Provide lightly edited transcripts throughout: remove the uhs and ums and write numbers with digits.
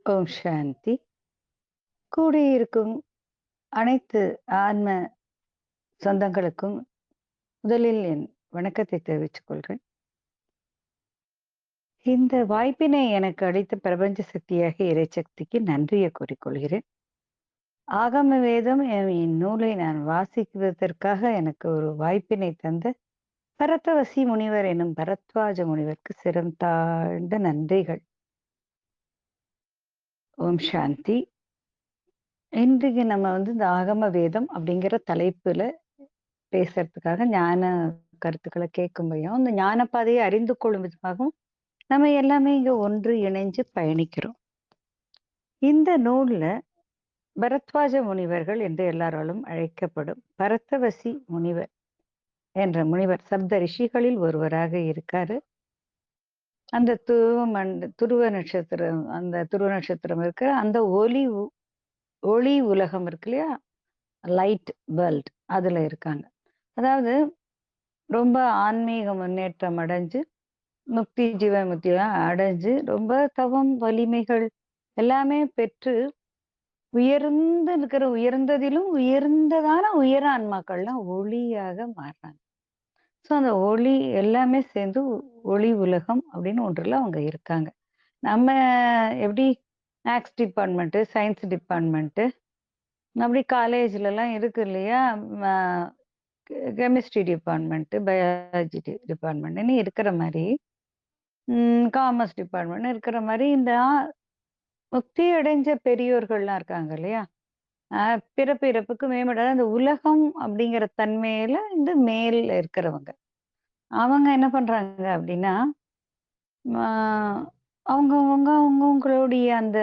ஓம் சாந்தி. கூடியிருக்கும் அனைத்து ஆன்ம சொந்தங்களுக்கும் முதலில் என் வணக்கத்தை தெரிவித்துக் கொள்கிறேன். இந்த வாய்ப்பினை எனக்கு அளித்த பிரபஞ்ச சக்தியாகிய இறைசக்திக்கு நன்றியை கூறிக்கொள்கிறேன். ஆகம வேதம் இந்நூலை நான் வாசிக்குவதற்காக எனக்கு ஒரு வாய்ப்பினை தந்த பரத்தவசி முனிவர் எனும் பரத்வாஜ முனிவருக்கு சிரம் தாழ்ந்த நன்றிகள். ஓம் சாந்தி. இன்றைக்கு நம்ம இந்த ஆகம வேதம் அப்படிங்கிற தலைப்புல பேசுறதுக்காக ஞான கருத்துக்களை கேட்கும்படியும் இந்த ஞான பாதையை அறிந்து கொள்ளும் விதமாகவும் நம்ம எல்லாமே இங்க ஒன்று இணைஞ்சு பயணிக்கிறோம். இந்த நூல்ல பரத்வாஜ முனிவர்கள் என்று எல்லாராலும் அழைக்கப்படும் பரத்தவசி முனிவர் என்ற முனிவர் சப்த ரிஷிகளில் ஒருவராக இருக்காரு. அந்த துருவ நட்சத்திரம், அந்த துருவ நட்சத்திரம் இருக்கிற அந்த ஒளி உலகம் இருக்கு இல்லையா, லைட் வேர்ல்ட், அதுல இருக்காங்க. அதாவது ரொம்ப ஆன்மீக முன்னேற்றம் அடைஞ்சு முக்தி ஜீவன்முக்தியெல்லாம் அடைஞ்சு ரொம்ப தவம் வலிமைகள் எல்லாமே பெற்று உயர்ந்து இருக்கிற உயர்ந்ததிலும் உயர்ந்ததான உயர ஆன்மாக்கள்லாம் ஒளியாக மாறுறாங்க. ஸோ அந்த ஒளி எல்லாமே சேர்ந்து ஒளி உலகம் அப்படின்னு ஒன்றுல அவங்க இருக்காங்க. நம்ம எப்படி மேக்ஸ் டிபார்ட்மெண்ட்டு, சயின்ஸ் டிபார்ட்மெண்ட்டு, அப்படி காலேஜ்லலாம் இருக்கு இல்லையா, கெமிஸ்ட்ரி டிபார்ட்மெண்ட்டு, பயாலஜி டிபார்ட்மெண்ட்னு இருக்கிற மாதிரி, காமர்ஸ் டிபார்ட்மெண்ட் இருக்கிற மாதிரி இந்த முக்தி அடைஞ்ச பெரியோர்கள்லாம் இருக்காங்க இல்லையா, பிறப்பு இறப்புக்கு மேம்படாத அந்த உலகம் அப்படிங்கிற தன்மையில இந்த மேல் இருக்கிறவங்க அவங்க என்ன பண்றாங்க அப்படின்னா, அவங்கவுங்களுடைய அந்த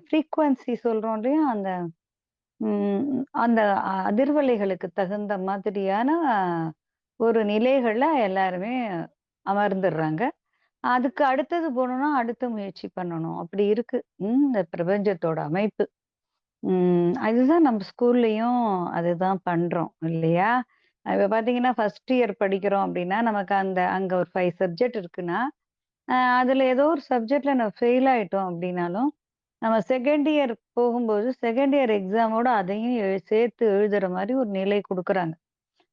ஃப்ரீக்குவன்சி சொல்றோம் இல்லையா, அந்த அந்த அதிர்வலைகளுக்கு தகுந்த மாதிரியான ஒரு நிலைகள்ல எல்லாருமே அமர்ந்துடுறாங்க. அதுக்கு அடுத்தது போகணும்னா அடுத்த முயற்சி பண்ணணும். அப்படி இருக்கு இந்த பிரபஞ்சத்தோட அமைப்பு. அதுதான் நம்ம ஸ்கூல்லயும் அதுதான் பண்றோம் இல்லையா? இப்ப பார்த்தீங்கன்னா, ஃபர்ஸ்ட் இயர் படிக்கிறோம் அப்படின்னா, நமக்கு அங்க ஒரு 5 சப்ஜெக்ட் இருக்குன்னா, அதுல ஏதோ ஒரு சப்ஜெக்ட்ல நம்ம ஃபெயில் ஆயிட்டோம் அப்படின்னாலும், நம்ம செகண்ட் இயர் போகும்போது, செகண்ட் இயர் எக்ஸாமோட அதையும் சேர்த்து எழுதுற மாரி ஒரு நிலை குடுக்குறாங்க.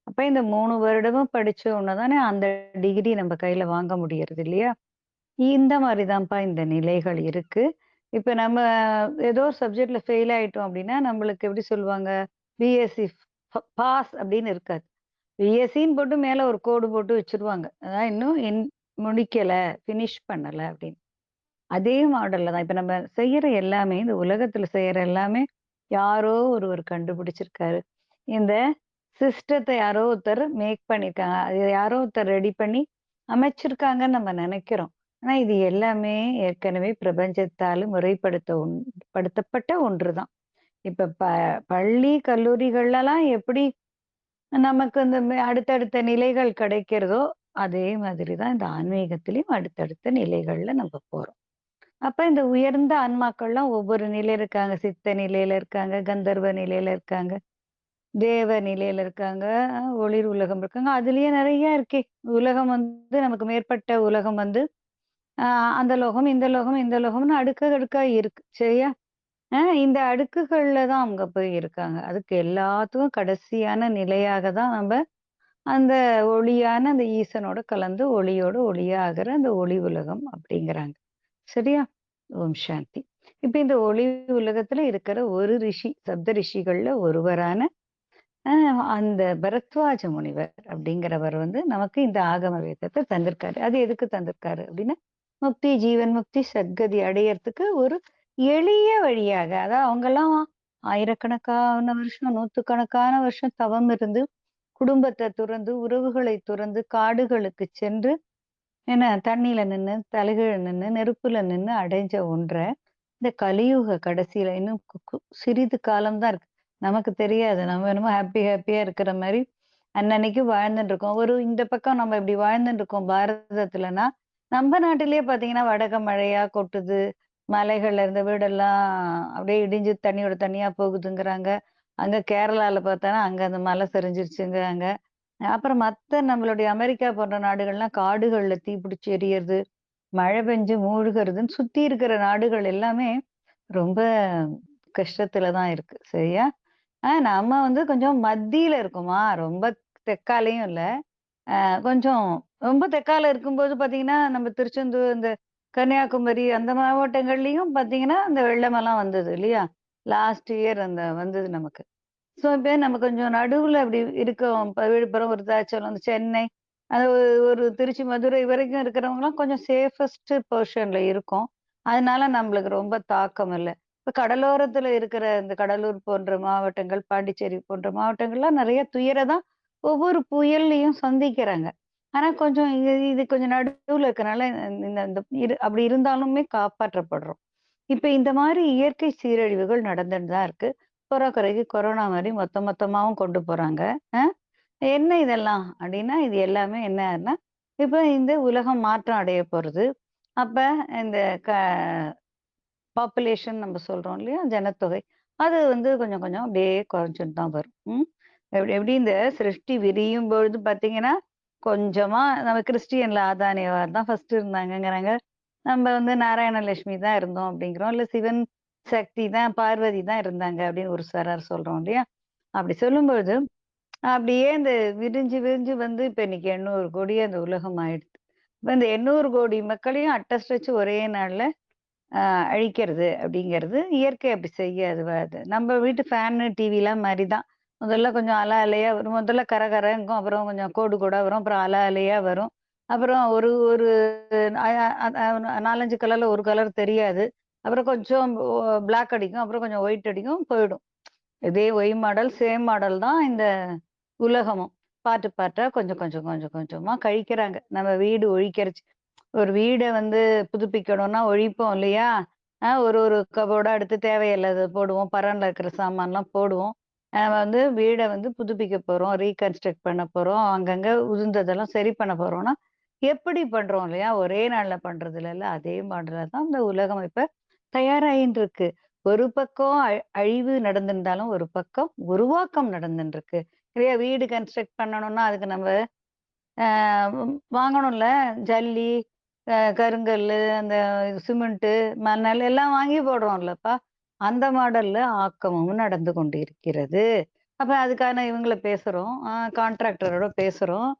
அப்ப இந்த 3 வருடமும் படிச்ச உடனே தானே அந்த டிகிரி நம்ம கையில வாங்க முடியறது இல்லையா? இந்த மாரி தான்ப்பா இந்த நிலைகள் இருக்கு. இப்ப நம்ம ஏதோ ஒரு சப்ஜெக்ட்ல ஃபெயில் ஆயிட்டோம் அப்டின்னா, நம்மளுக்கு எப்படி சொல்லுவாங்க? பிஎஸ்சி பாஸ் அப்படின்னு இருக்காது. பிஎஸ்சின்னு போட்டு மேல ஒரு கோடு போட்டு வச்சுருவாங்க. அதான் இன்னும் முடிக்கல, ஃபினிஷ் பண்ணல அப்படின்னு. அதே மாடல்ல தான். இப்ப நம்ம செய்யற எல்லாமே, இந்த உலகத்துல செய்யற எல்லாமே யாரோ ஒருவர் கண்டுபிடிச்சிருக்காரு. இந்த சிஸ்டத்த யாரோ ஒருத்தர் மேக் பண்ணியிருக்காங்க. அது யாரோ ஒருத்தர் ரெடி பண்ணி அமைச்சிருக்காங்கன்னு நம்ம நெனைக்கிறோம். ஆனா இது எல்லாமே ஏற்கனவே பிரபஞ்சத்தால படுத்தப்பட்ட ஒன்று தான். இப்ப பள்ளி, கல்லூரிகள்லலாம் எப்படி நமக்கு இந்த அடுத்தடுத்த நிலைகள் கிடைக்கிறதோ, அதே மாதிரி தான் இந்த ஆன்மீகத்திலயும் அடுத்தடுத்த நிலைகள்ல நம்ம போறோம். அப்ப இந்த உயர்ந்த ஆன்மாக்கள்லாம் ஒவ்வொரு நிலையில இருக்காங்க. சித்த நிலையில இருக்காங்க, கந்தர்வ நிலையில இருக்காங்க, தேவ நிலையில இருக்காங்க, ஒளிர் உலகம் இருக்காங்க. அதுலயே நெறைய இருக்கே. உலகம் நமக்கு மேற்பட்ட உலகம் அ அந்த லோகம், இந்த லோகம், இந்த லோகம்னு அடுக்கு அடுக்கா இருக்கு. சரியா? இந்த அடுக்குகள்ல தான் அவங்க போய் இருக்காங்க. அதுக்கு எல்லாத்துக்கும் கடைசியான நிலையாக தான் நம்ப அந்த ஒளியான அந்த ஈசனோட கலந்து ஒளியோட ஒளியா ஆகுற அந்த ஒளி உலகம் அப்படிங்கிறாங்க. சரியா? ஓம் சாந்தி. இப்ப இந்த ஒளி உலகத்துல இருக்கிற ஒரு ரிஷி, சப்த ரிஷிகள்ல ஒருவரான அ அந்த பரத்வாஜ முனிவர் அப்படிங்கிறவர் நமக்கு இந்த ஆகம வேதத்த தந்திருக்காரு. அது எதுக்கு தந்திருக்காரு அப்படின்னா, முக்தி, ஜீவன் முக்தி, சத்கதி அடையறதுக்கு ஒரு எளிய வழியாக. அதாவது அவங்கலாம் ஆயிரக்கணக்கான வருஷம், நூத்துக்கணக்கான வருஷம் தவம் இருந்து, குடும்பத்த துறந்து, உறவுகளை துறந்து, காடுகளுக்கு சென்று, என்ன தண்ணீல நின்னு, தலைகீழ நின்னு, நெருப்புல நின்னு அடைஞ்ச ஒன்ற, இந்த கலியுக கடைசியில இன்னும் சிறிது காலம் தான் இருக்கு. நமக்கு தெரியாது. நம்ம என்னமோ ஹேப்பியா இருக்கிற மாரி அன்னன்னைக்கு வாழ்ந்துட்டு இருக்கோம். இந்த பக்கம் நம்ம இப்படி வாழ்ந்துட்டு இருக்கோம் பாரதத்துலன்னா, நம்ம நாட்டிலேயே பார்த்தீங்கன்னா, வடக்க மழையா கொட்டுது. மலைகள்ல இருந்த வீடெல்லாம் அப்படியே இடிஞ்சு தண்ணியோட தண்ணியா போகுதுங்கிறாங்க. அங்க கேரளால பார்த்தானா, அங்க அந்த மலை சரிஞ்சிருச்சுங்கிறாங்க. அப்புறம் மத்த நம்மளுடைய அமெரிக்கா போன்ற நாடுகள்லாம் காடுகள்ல தீப்பிடிச்சு எரியறது, மழை பெஞ்சு மூழ்கிறதுன்னு சுத்தி இருக்கிற நாடுகள் எல்லாமே ரொம்ப கஷ்டத்துல தான் இருக்கு. சரியா? நம்ம வந்து கொஞ்சம் மத்தியில இருக்கோமா, ரொம்ப தெற்காலயும் இல்ல. கொஞ்சம் ரொம்ப தெற்கால இருக்கும்போது பார்த்தீங்கன்னா, நம்ம திருச்செந்தூர், இந்த கன்னியாகுமரி அந்த மாவட்டங்கள்லயும் பார்த்தீங்கன்னா, அந்த வெள்ளமெல்லாம் வந்தது இல்லையா? லாஸ்ட் இயர் அந்த வந்தது நமக்கு. ஸோ, இப்ப நம்ம கொஞ்சம் நடுவுல அப்படி இருக்கோம். இப்ப விழுப்புரம், விருத்தாச்சலம், சென்னை, அது ஒரு திருச்சி, மதுரை வரைக்கும் இருக்கிறவங்கலாம் கொஞ்சம் சேஃபஸ்ட் பொசிஷன்ல இருக்கோம். அதனால நம்மளுக்கு ரொம்ப தாக்கம் இல்ல. இப்ப கடலோரத்துல இருக்கிற இந்த கடலூர் போன்ற மாவட்டங்கள், பாண்டிச்சேரி போன்ற மாவட்டங்கள்லாம் நெறைய துயர தான் ஒவ்வொரு புயல்லயும் சந்திக்கிறாங்க. ஆனா கொஞ்சம் இது கொஞ்சம் நடுவுல இருக்கனால இந்த இந்த அப்படி இருந்தாலுமே காப்பாற்றப்படுறோம். இப்ப இந்த மாரி இயற்கை சீரழிவுகள் நடந்துட்டு தான் இருக்கு. போறாக்குறைக்கு கொரோனா மாரி மொத்தமாவும் கொண்டு போறாங்க. அ என்ன இதெல்லாம்? அப்டின்னா, இது எல்லாமே என்னன்னா, இப்ப இந்த உலகம் மாற்றம் அடைய போறது. அப்ப இந்த க பாப்புலேஷன் நம்ம சொல்றோம் இல்லையா? ஜனத்தொகை. அது வந்து கொஞ்சம் கொஞ்சம் அப்டியே குறைஞ்சுட்டு தான் வரும். எப்டி இந்த சிருஷ்டி விரியும் பொழுது பார்த்தீங்கன்னா, கொஞ்சமா நம்ம கிறிஸ்டியன்ல ஆதாம், ஏவாள் தான் ஃபர்ஸ்ட் இருந்தாங்கங்கிறாங்க. நம்ம வந்து நாராயண லட்சுமி தான் இருந்தோம் அப்டிங்கிறோம். இல்ல சிவன் சக்தி தான், பார்வதி தான் இருந்தாங்க அப்டின்னு ஒரு சிலர் சொல்றோம் இல்லையா? அப்டி சொல்லும்பொழுது அப்படியே இந்த விரிஞ்சு, விரிஞ்சு வந்து இப்ப இன்னைக்கு 800 கோடி அந்த உலகம் ஆயிடுது. இப்ப இந்த 800 கோடி மக்களையும் அட்டஸ்டச்சு ஒரே நாள்ல அ அழிக்கிறது அப்படிங்கிறது இயற்கை அப்படி செய்யாது அது. நம்ம வீட்டு ஃபேனு, டிவிலாம் மாரி தான். முதல்ல கொஞ்சம் அலை அலையா வரும். முதல்ல கரகரங்கும். அப்புறம் கொஞ்சம் கோடு கோடா வரும். அப்புறம் அலை அலையா வரும். அப்புறம் ஒரு ஒரு அ அ 4, 5 கலர்ல ஒரு கலர் தெரியாது. அப்புறம் கொஞ்சம் பிளாக் அடிக்கும். அப்புறம் கொஞ்சம் ஒயிட் அடிக்கும், போயிடும். இதே ஒய் மாடல், சேம் மாடல் தான் இந்த உலகமும். பார்ட் பார்ட்டா கொஞ்சம் கொஞ்சமா கழிக்கிறாங்க. நம்ம வீடு ஒழிக்கிறச்சு. ஒரு வீட வந்து புதுப்பிக்கணும்னா ஒழிப்போம் இல்லையா? ஒரு ஒரு கபோர்டா எடுத்து தேவையில்லாதத போடுவோம். பரன்ல இருக்கிற சாமான்லாம் போடுவோம். வந்து வீட வந்து புதுப்பிக்க போறோம். ரீகன்ஸ்ட்ரக்ட் பண்ண போறோம். அங்கங்க உதிர்ந்ததெல்லாம் சரி பண்ண போறோம்னா, எப்படி பண்றோம் இல்லையா? ஒரே நாள்ல பண்றது இல்லல்ல. அதே மாடல்ல தான் இந்த உலகம் இப்ப தயாராகின்னு இருக்கு. ஒரு பக்கம் அழிவு நடந்திருந்தாலும், ஒரு பக்கம் உருவாக்கம் நடந்துன்னு இருக்கு. இல்லையா? வீடு கன்ஸ்ட்ரக்ட் பண்ணணும்னா, அதுக்கு நம்ம அ வாங்கணும்ல. ஜல்லி, கருங்கல்லு, அந்த சிமெண்ட்டு, மணல் எல்லாம் வாங்கி போடுறோம்லப்பா. அந்த மாடல்ல ஆக்கமும் நடந்து கொண்டிருக்கிறது. அப்ப அதுக்கான இவங்கள பேசுறோம். கான்ட்ராக்டரோட பேசுறோம்.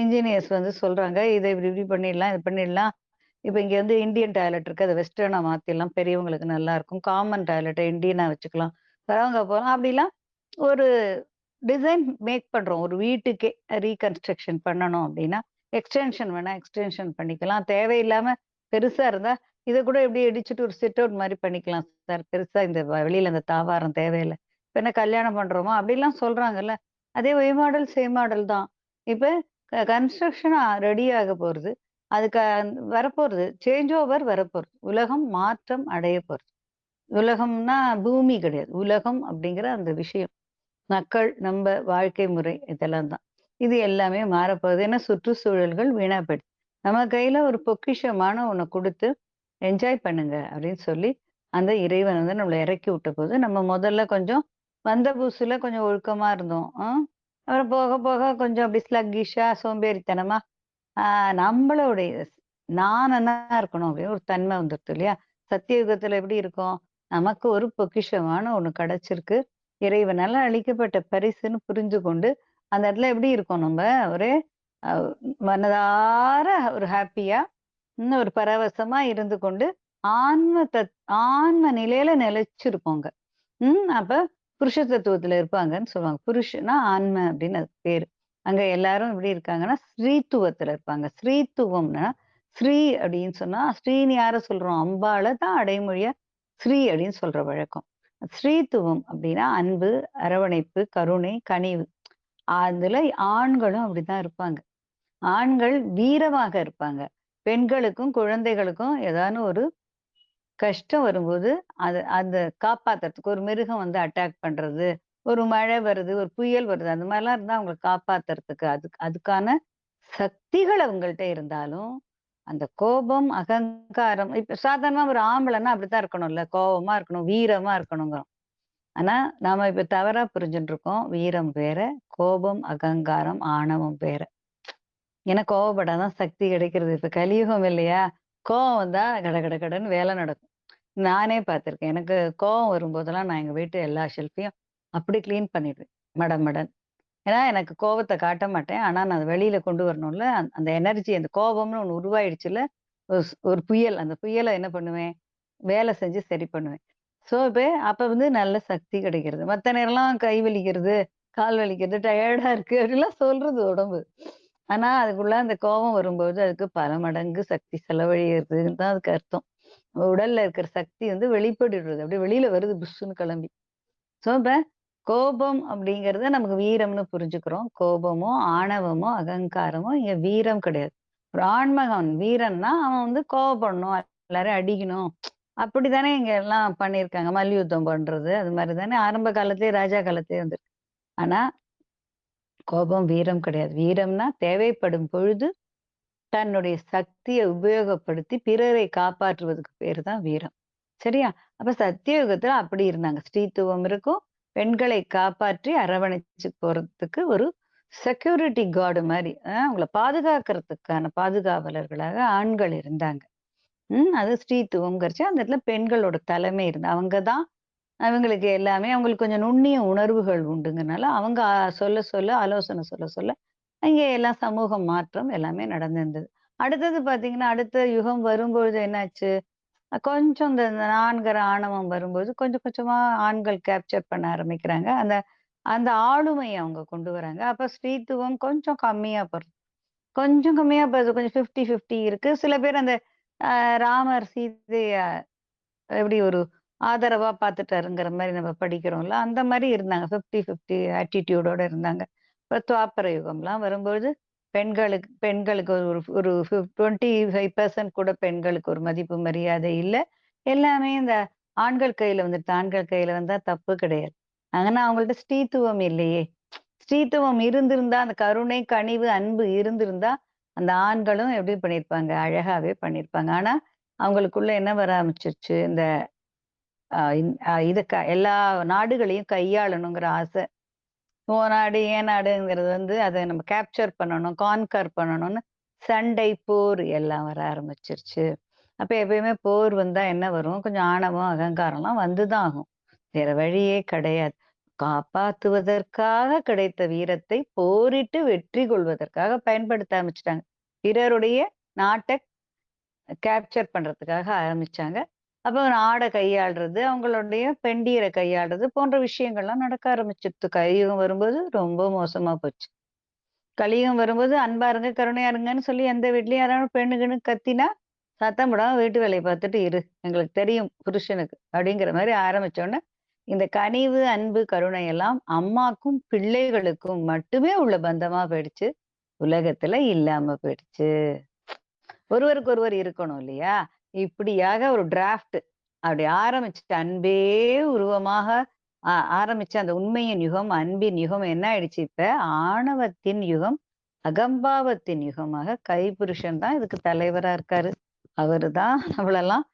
இன்ஜினியர்ஸ் வந்து சொல்றாங்க. இத இப்படி இப்படி பண்ணிடலாம், இது பண்ணிடலாம். இப்ப இங்க வந்து இந்தியன் டாய்லெட் இருக்கு. அத வெஸ்டர்னா மாத்திடலாம். பெரியவங்களுக்கு நல்லாருக்கும். காமன் டாய்லெட்ட இந்தியனா வச்சுக்கலாம். வரவங்க போலாம். அப்படிலாம் ஒரு டிசைன் மேக் பண்றோம். ஒரு வீட்டுக்கே ரீகன்ஸ்ட்ரக்ஷன் பண்ணணும் அப்டின்னா, எக்ஸ்டென்ஷன் வேணா எக்ஸ்டென்ஷன் பண்ணிக்கலாம். தேவையில்லாம பெருசா இருந்தா, இத கூட இப்டியே இடிச்சுட்டு ஒரு சிட் அவுட் மாரி பண்ணிக்கலாம் சார். பெருசா இந்த வெளியில இந்த தாவாரம் தேவையில்ல. இப்ப என்ன கல்யாணம் பண்றோமா? அப்டிலாம் சொல்றாங்கல்ல. அதே ஒய் மாடல், சேம் மாடல் தான். இப்ப கன்ஸ்ட்ரக்ஷன் ரெடி ஆக போறது. அதுக்கு வரப்போறது. சேஞ்ச் ஓவர் வரப்போறது. உலகம் மாற்றம் அடைய போறது. உலகம்னா பூமி கிடையாது. உலகம் அப்டிங்கிற அந்த விஷயம். மக்கள், நம்ப வாழ்க்கை முறை இதெல்லாம் தான். இது எல்லாமே மாறப்போகுது. ஏன்னா சுற்றுச்சூழல்கள் வீணா போயிடுச்சு. நம்ம கையில ஒரு பொக்கிஷமான ஒண்ண குடுத்து, என்ஜாய் பண்ணுங்க அப்படின்னு சொல்லி, அந்த இறைவன் வந்து நம்மள இறக்கி விட்டபோது, நம்ம முதல்ல கொஞ்சம் வந்த புதுசுல கொஞ்சம் ஒழுக்கமா இருந்தோம். அப்புறம் போக போக கொஞ்சம் அப்படி ஸ்லக்கிஷா, சோம்பேறித்தனமா, ஆ நம்மளுடைய நான் நன்னா இருக்கணும் அப்படின்னு ஒரு தன்மை வந்துருது இல்லையா? சத்தியுகத்துல எப்படி இருக்கும்? நமக்கு ஒரு பொக்கிஷமான ஒண்ணு கிடைச்சிருக்கு. இறைவனால அளிக்கப்பட்ட பரிசுன்னு புரிந்து கொண்டு, அந்த இடத்துல எப்படி இருக்கோம் நம்ப? ஒரே அ மனதார ஒரு ஹேப்பியா, இன்னும் ஒரு பரவசமா இருந்து கொண்டு, ஆன்ம நிலையில நிலைச்சிருப்போங்க. அப்ப புருஷ தத்துவத்துல இருப்பாங்கன்னு சொல்லுவாங்க. புருஷனா ஆன்ம அப்படின்னு அதுக்கு பேரு. அங்க எல்லாரும் எப்படி இருக்காங்கன்னா, ஸ்ரீத்துவத்துல இருப்பாங்க. ஸ்ரீத்துவம்னா, ஸ்ரீ அப்படின்னு சொன்னா, ஸ்ரீன்னு யார சொல்றோம்? அம்பாள தான் அடைமொழியா ஸ்ரீ அப்படின்னு சொல்ற வழக்கம். ஸ்ரீத்துவம் அப்படின்னா அன்பு, அரவணைப்பு, கருணை, கனிவு. அதுல ஆண்களும் அப்படித்தான் இருப்பாங்க. ஆண்கள் வீரமாக இருப்பாங்க. பெண்களுக்கும், குழந்தைகளுக்கும் ஏதான ஒரு கஷ்டம் வரும்போது, அத காப்பாத்துறதுக்கு ஒரு மிருகம் வந்து அட்டாக் பண்றது, ஒரு மழை வருது, ஒரு புயல் வருது, அந்த மாரிலாம் இருந்தா அவங்கள காப்பாத்துறதுக்கு அதுக்கான சக்திகள் அவங்கள்ட்ட இருந்தாலும், அந்த கோபம், அகங்காரம் இப்ப சாதாரணமா ஒரு ஆம்பளன்னா அப்படித்தான் இருக்கணும்ல. கோவமா இருக்கணும், வீரமா இருக்கணுங்கிறோம். ஆனா, நாம இப்ப தவறா புரிஞ்சுட்டு இருக்கோம். வீரம் வேற, கோபம், அகங்காரம், ஆணவம் வேற. ஏன்னா கோவப்பட்டா தான் சக்தி கிடைக்கிறது. இப்ப கலியுகம் இல்லையா? கோவம் வந்தா கட கட கடன்னு வேலை நடக்கும். நானே பார்த்துருக்கேன். எனக்கு கோவம் வரும்போதெல்லாம் நான் எங்க வீட்டு எல்லா ஷெல்ஃபையும் அப்படி கிளீன் பண்ணிடுவேன். மடமடன்னு. ஏன்னா எனக்கு கோவத்த காட்ட மாட்டேன். ஆனா நான் அத வெளியில கொண்டு வரணும்ல. அந்த எனர்ஜி அந்த கோபம்னு ஒண்ணு உருவாயிடுச்சுல்ல. ஒரு புயல். அந்த புயல என்ன பண்ணுவேன், வேலை செஞ்சு சரி பண்ணுவேன். ஸோ, அப்ப வந்து நல்ல சக்தி கிடைக்கிறது. மத்த நேரம்லாம் கை வலிக்கிறது, கால் வலிக்கிறது, டயர்டா இருக்கு அப்படிலாம் சொல்றது உடம்பு. ஆனா அதுக்குள்ள அந்த கோவம் வரும்போது அதுக்கு பல மடங்கு சக்தி செலவழியிறதுன்னு தான் அதுக்கு அர்த்தம். உடல்ல இருக்கிற சக்தி வந்து வெளிப்பட்டுடுது. அப்படியே வெளியில வருது புஸ்ஸுன்னு கிளம்பி. ஸோ, கோபம் அப்படிங்கிறத நமக்கு வீரம்னு புரிஞ்சுக்கிறோம். கோபமோ, ஆணவமோ, அகங்காரமோ இங்க வீரம் கிடையாது. ஒரு ஆண்மகன் வீரன்னா, அவன் வந்து கோவப்படணும், எல்லாரையும் அடிக்கணும். அப்படித்தானே இங்க எல்லாம் பண்ணியிருக்காங்க. மல்யுத்தம் பண்றது, அது மாரி தானே ஆரம்ப காலத்திலேயே ராஜா காலத்திலேயே இருந்திருக்கு. ஆனா, கோபம் வீரம் கிடையாது. வீரம்னா தேவைப்படும் பொழுது தன்னுடைய சக்திய உபயோகப்படுத்தி பிறரை காப்பாற்றுவதுக்கு பேரு தான் வீரம். சரியா? அப்ப சத்தியயுகத்துல அப்படி இருந்தாங்க. ஸ்ரீத்துவம் இருக்கும். பெண்களை காப்பாற்றி அரவணைச்சு போறதுக்கு ஒரு செக்யூரிட்டி கார்டு மாரி. அவங்கள பாதுகாக்கிறதுக்கான பாதுகாவலர்களாக ஆண்கள் இருந்தாங்க. அது ஸ்ரீத்துவம்ங்கிறச்சு அந்த இடத்துல பெண்களோட தலைமை அவங்க தான் அவங்களுக்கு எல்லாமே அவங்களுக்கு கொஞ்சம் நுண்ணிய உணர்வுகள் உண்டுங்கனால, அவங்க சொல்ல சொல்ல ஆலோசனை சொல்ல சொல்ல, இங்க எல்லாம் சமூக மாற்றம் எல்லாமே நடந்திருந்தது. அடுத்தது பார்த்தீங்கன்னா, அடுத்த யுகம் வரும்பொழுது என்னாச்சு? கொஞ்சம் இந்த நான்கர ஆணவம் வரும்போது, கொஞ்சம் கொஞ்சமா ஆண்கள் கேப்சர் பண்ண ஆரம்பிக்கிறாங்க. அந்த அந்த ஆளுமைய அவங்க கொண்டு வராங்க. அப்ப ஸ்திரீத்துவம் கொஞ்சம் கம்மியா போறது. கொஞ்சம் கம்மியா போகுது. கொஞ்சம் 50, 50 இருக்கு. சில பேர் அந்த ராமர், சீதைய எப்படி ஒரு ஆதரவா பார்த்துட்டாருங்கிற மாரி நம்ம படிக்கிறோம்ல, அந்த மாரி இருந்தாங்க. 50, 50 ஆட்டிட்யூடோட இருந்தாங்க. இப்ப துவாப்பர யுகம்லாம் வரும்போது, பெண்களுக்கு பெண்களுக்கு ஒரு ஒரு 25% கூட பெண்களுக்கு ஒரு மதிப்பு, மரியாதை இல்ல. எல்லாமே இந்த ஆண்கள் கையில வந்துருது. ஆண்கள் கையில வந்தா தப்பு கிடையாது. ஆனா அவங்கள்ட்ட ஸ்ரீத்துவம் இல்லையே! ஸ்ரீத்துவம் இருந்திருந்தா, அந்த கருணை, கனிவு, அன்பு இருந்திருந்தா, அந்த ஆண்களும் எப்படி பண்ணியிருப்பாங்க? அழகாவே பண்ணியிருப்பாங்க. ஆனா, அவங்களுக்குள்ள என்ன வர ஆரம்பிச்சுருச்சு? இந்த இன் இத எல்லா நாடுகளையும் கையாளணுங்கிற ஆசை. உன் நாடு, என் நாடுங்கிறது வந்து அத நம்ம கேப்சர் பண்ணணும், கான்கர் பண்ணணும்னு சண்டை, போர் எல்லாம் வர ஆரம்பிச்சுருச்சு. அப்ப எப்பயுமே போர் வந்தா என்ன வரும்? கொஞ்சம் ஆணவம், அகங்காரம்லாம் வந்து தான் ஆகும். வேற வழியே கிடையாது. காப்பாத்துவதற்காக கிடைத்த வீரத்தை போரிட்டு வெற்றி கொள்வதற்காக பயன்படுத்த ஆரம்பிச்சுட்டாங்க. பிறருடைய நாட்ட கேப்சர் பண்றதுக்காக ஆரம்பிச்சாங்க. அப்ப நாட கையாள்றது, அவங்களுடைய பெண்டிர கையாள்றது போன்ற விஷயங்கள்லாம் நடக்க ஆரம்பிச்சுடுத்து. கலியுகம் வரும்போது ரொம்ப மோசமா போச்சு. கலியுகம் வரும்போது அன்பா இருங்க, கருணையா இருங்கன்னு சொல்லி எந்த வீட்லயும் யாராவது பெண்ணு கின்னு கத்தினா, சத்தம் போடாம வீட்டு வேலைய பார்த்துட்டு இரு. எங்களுக்கு தெரியும் புருஷனுக்கு. அப்படிங்கிற மாரி ஆரம்பிச்சோனே, இந்த கனிவு, அன்பு, கருணை எல்லாம் அம்மாக்கும், பிள்ளைகளுக்கும் மட்டுமே உள்ள பந்தமா போயிடுச்சு. உலகத்துல இல்லாம போயிடுச்சு. ஒருவருக்கு ஒருவர் இருக்கணும் இல்லையா? இப்படியாக ஒரு டிராஃப்ட் அப்படி ஆரம்பிச்சுட்டு அன்பே உருவமாக ஆரம்பிச்ச அந்த உண்மையின் யுகம், அன்பின் யுகம் என்ன ஆயிடுச்சு இப்ப? ஆணவத்தின் யுகம், அகம்பாவத்தின் யுகமாக கைப்புருஷன் தான் இதுக்கு தலைவரா இருக்காரு. அவரு தான் நம்மளெல்லாம்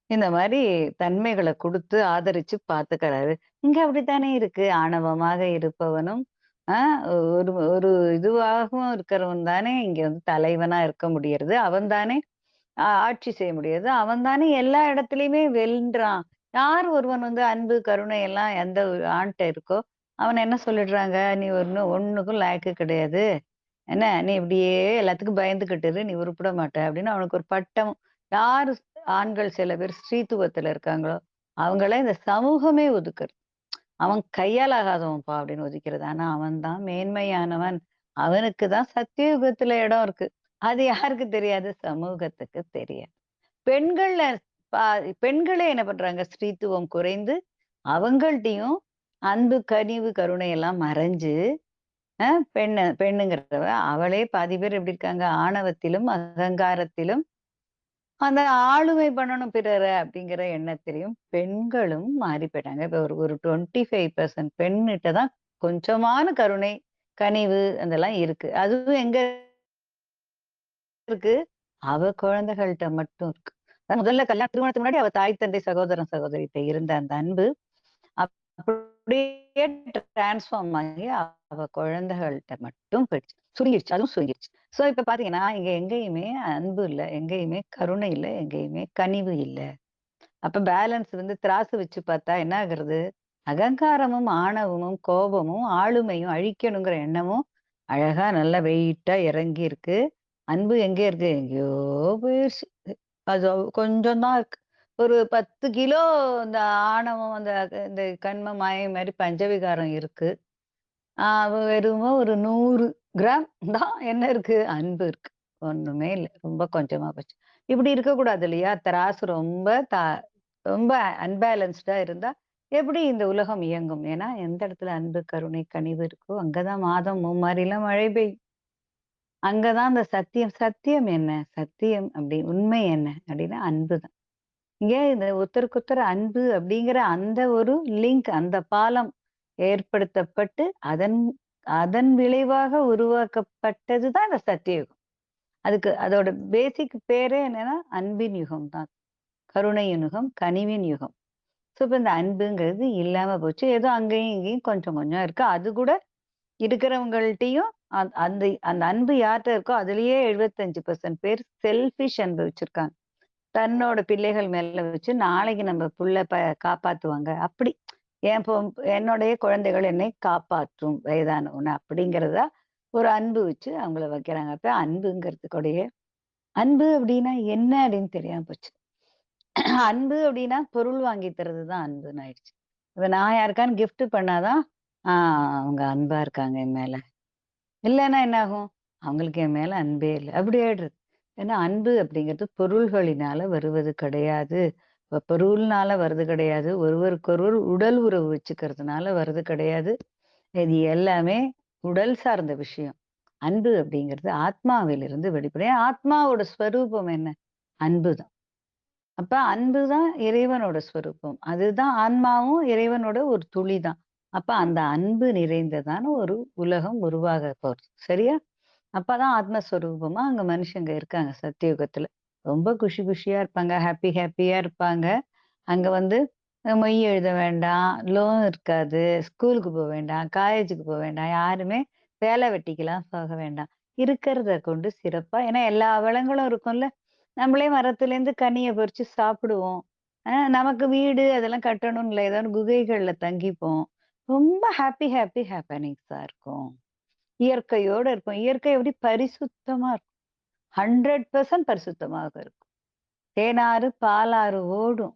இந்த மாரி தன்மைகள குடுத்து ஆதரிச்சு பார்த்துக்கிறாரு. இங்க அப்படித்தானே இருக்கு. ஆணவமாக இருப்பவனும், அ ஒரு ஒரு இதுவாகவும் இருக்கிறவன் தானே இங்க வந்து தலைவனா இருக்க முடியறது. அவன் தானே ஆட்சி செய்ய முடியாது. அவன் தானே எல்லா இடத்துலயுமே வெல்றான். யார் ஒருவன் வந்து அன்பு, கருணை எல்லாம் எந்த ஒரு ஆண்ட்ட இருக்கோ, அவன என்ன சொல்லிடுறாங்க, "நீ ஒண்ணுக்கும் லாயக்கு கிடையாது. என்ன நீ இப்படியே எல்லாத்துக்கும் பயந்துகிட்டு இரு. நீ உருப்பட மாட்ட." அப்படின்னு அவனுக்கு ஒரு பட்டம். யாரு ஆண்கள் சில பேர் ஸ்ரீத்துவத்துல இருக்காங்களோ, அவங்கள இந்த சமூகமே ஒதுக்குது. "அவன் கையால் ஆகாதவன்ப்பா" அப்படின்னு ஒதுக்கிறது. ஆனா அவன் தான் மேன்மையானவன். அவனுக்கு தான் சத்தியயுகத்துல இடம் இருக்கு. அது யாருக்கு தெரியாது? சமூகத்துக்கு தெரியாது. பெண்கள்ல பா பெண்களே என்ன பண்றாங்க? ஸ்திரீத்துவம் குறைந்து, அவங்கள்ட்டயும் அன்பு, கனிவு, கருணை எல்லாம் மறைஞ்சு, அ பெண்ணுங்கிறவ அவளே பாதி பேர் எப்படி இருக்காங்க? ஆணவத்திலும், அகங்காரத்திலும், அந்த ஆளுமை பண்ணணும் பிறர அப்படிங்கிற எண்ணத்திலயும் பெண்களும் மாறி போயிட்டாங்க. இப்ப ஒரு ஒரு 25% பெண்ணிட்ட தான் கொஞ்சமான கருணை, கனிவு அதெல்லாம் இருக்கு. அதுவும் எங்க இருக்கு? அவ குழந்தைகள்ட்ட மட்டும் இருக்கு. முதல்ல திருமணத்துக்கு முன்னாடி அவ தாய், தந்தை, சகோதரன், சகோதரிட்ட இருந்த அந்த அன்பு, அப்படியே டிரான்ஸ்ஃபார்ம் ஆகி அவ குழந்தைகள்ட்ட மட்டும் போயிடுச்சு. சுருங்கிருச்சு. அதுவும் சுருங்கிருச்சு. சோ இப்ப பாத்தீங்கன்னா, இங்க எங்கேயுமே அன்பு இல்ல. எங்கேயுமே கருணை இல்ல. எங்கேயுமே கனிவு இல்ல. அப்ப பேலன்ஸ் வந்து திராசு வச்சு பார்த்தா என்ன ஆகுறது? அகங்காரமும், ஆணவமும், கோபமும், ஆளுமையும் அழிக்கணுங்கிற எண்ணமும் அழகா நல்லா வெயிட்டா இறங்கி இருக்கு. அன்பு எங்கே இருக்கு? எங்கேயோ போயிருச்சு. அது கொஞ்சம் தான் இருக்கு. ஒரு 10 கிலோ இந்த ஆணவம், அந்த இந்த கண்ம மாயை மாரி பஞ்சவிகாரம் இருக்கு. வெறும ஒரு 100 கிராம் தான் என்ன இருக்கு? அன்பு இருக்கு. ஒண்ணுமே இல்ல. ரொம்ப கொஞ்சமா போச்சு. இப்படி இருக்கக்கூடாது இல்லையா? தராசு ரொம்ப அன்பேலன்ஸ்டா இருந்தா, எப்படி இந்த உலகம் இயங்கும்? ஏன்னா, எந்த இடத்துல அன்பு, கருணை, கனிவு இருக்கோ, அங்க தான் மாதம் மும்மாரிலாம் மழை பெய்யும். அங்க தான் அந்த சத்தியம். சத்தியம் என்ன? சத்தியம் உண்மை என்ன? அப்படின்னா அன்பு தான். ஏன் இந்த ஒருத்தருக்கு ஒருத்தர் அன்பு அப்படிங்கிற அந்த ஒரு லிங்க், அந்த பாலம் ஏற்படுத்தப்பட்டு, அதன் அதன் விளைவாக உருவாக்கப்பட்டது தான் இந்த சத்தியயுகம். அதோட பேசிக் பேரே என்னன்னா, அன்பின் யுகம் தான். கருணையின் யுகம், கனிவின் யுகம். ஸோ, இப்ப இந்த அன்புங்கிறது இல்லாம போச்சு. ஏதோ அங்கேயும், இங்கேயும் கொஞ்சம் கொஞ்சம் இருக்கு. அது கூட இருக்கிறவங்கள்ட்டயும் அந்த அந்த அன்பு யார்ட்ட இருக்கோ, அதிலேயே 75% பேர் செல்ஃபிஷ் அன்பு வச்சிருக்காங்க. தன்னோட பிள்ளைகள் மேல வச்சு, நாளைக்கு நம்ம புள்ள காப்பாத்துவாங்க. அப்படி. என் பொ என்னுடைய குழந்தைகள் என்னை காப்பாற்றும் வயதானவுன அப்படிங்கிறதா ஒரு அன்பு வச்சு அவங்கள வைக்கிறாங்க. அப்ப அன்புங்கிறதுக்குடைய அன்பு அப்படின்னா என்ன அப்படின்னு தெரியாம போச்சு. அன்பு அப்படின்னா பொருள் வாங்கி தர்றது தான் அன்புன்னு ஆயிடுச்சு. இப்ப நான் யாருக்கான்னு கிஃப்ட் பண்ணாதான், ஆ அவங்க அன்பா இருக்காங்க என் மேல. இல்லன்னா என்ன ஆகும்? அவங்களுக்கு என் மேல அன்பே இல்ல. அப்படி ஆயிடுறது. ஏன்னா அன்பு அப்படிங்கிறது பொருள்களினால வருவது கிடையாது. பொருள்னால வருது கிடையாது. ஒருவருக்கொருவர் உடல் உறவு வச்சுக்கிறதுனால வருது கிடையாது. இது எல்லாமே உடல் சார்ந்த விஷயம். அன்பு அப்படிங்கிறது ஆத்மாவிலிருந்து வெளிப்படும். ஏன் ஆத்மாவோட ஸ்வரூபம் என்ன? அன்பு தான். அப்ப அன்பு தான் இறைவனோட ஸ்வரூபம். அதுதான் ஆன்மாவும் இறைவனோட ஒரு துளி தான். அப்ப அந்த அன்பு நிறைந்ததான ஒரு உலகம் உருவாக போறது. சரியா? அப்பதான் ஆத்மஸ்வரூபமா அங்க மனுஷங்க இருக்காங்க சத்தியுகத்துல. ரொம்ப குஷி குஷியா இருப்பாங்க. ஹேப்பியா இருப்பாங்க. அங்க வந்து மொய் எழுத வேண்டாம், லோன் இருக்காது, ஸ்கூலுக்கு வேண்டாம், காலேஜுக்கு வேண்டாம், யாருமே வேலை வெட்டிக்கலாம் போக வேண்டாம். இருக்கிறத கொண்டு சிறப்பா ஏன்னா எல்லா வளங்களும் இருக்கும்ல. நம்மளே மரத்துலேருந்து கனிய பறிச்சு சாப்பிடுவோம். நமக்கு வீடு அதெல்லாம் கட்டணும்னு இல்ல. ஏதாவது குகைகள்ல தங்கிப்போம். ரொம்ப ஹேப்பனிங்ஸா இருக்கும். இயற்கையோட இருப்போம். இயற்கை எப்படி பரிசுத்தமா இருக்கும். 100% பரிசுத்தமாக இருக்கும். தேனாறு, பாலாறு ஓடும்.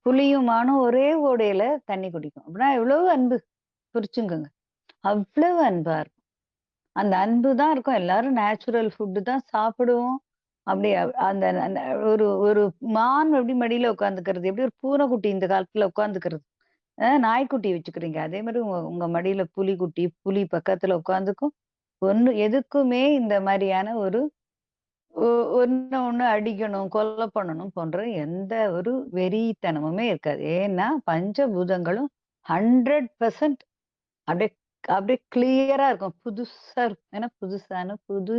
புலியும் மானும் ஒரே ஓடையில தண்ணி குடிக்கும். அப்படின்னா எவ்வளவு அன்பு. புரிச்சுங்கங்க. அவ்வளவு அன்பா இருக்கும். அந்த அன்பு தான் இருக்கும். எல்லாரும் நேச்சுரல் ஃபுட் தான் சாப்பிடுவோம். அப்படி அந்த அந்த ஒரு ஒரு மான் எப்படி மடியில உட்காந்துக்கிறது, எப்படி ஒரு பூனைக்குட்டி இந்த காலத்துல உட்காந்துக்கிறது. நாய்க்குட்டி வச்சுக்கிறீங்க. அதே மாரி உங்க உங்க மடியில புலிக்குட்டி, புலி பக்கத்துல உட்காந்துக்கும். எதுக்குமே இந்த மாரியான ஒரு ஒ ஒண்ணு ஒண்ணு அடிக்கணும், கொலை பண்ணணும் போன்ற எந்த ஒரு வெறித்தனமுமே இருக்காது. ஏன்னா, பஞ்சபூதங்களும் 100% அப்படியே அப்படியே கிளியரா இருக்கும். புதுசா இருக்கும். ஏன்னா புதுசான புது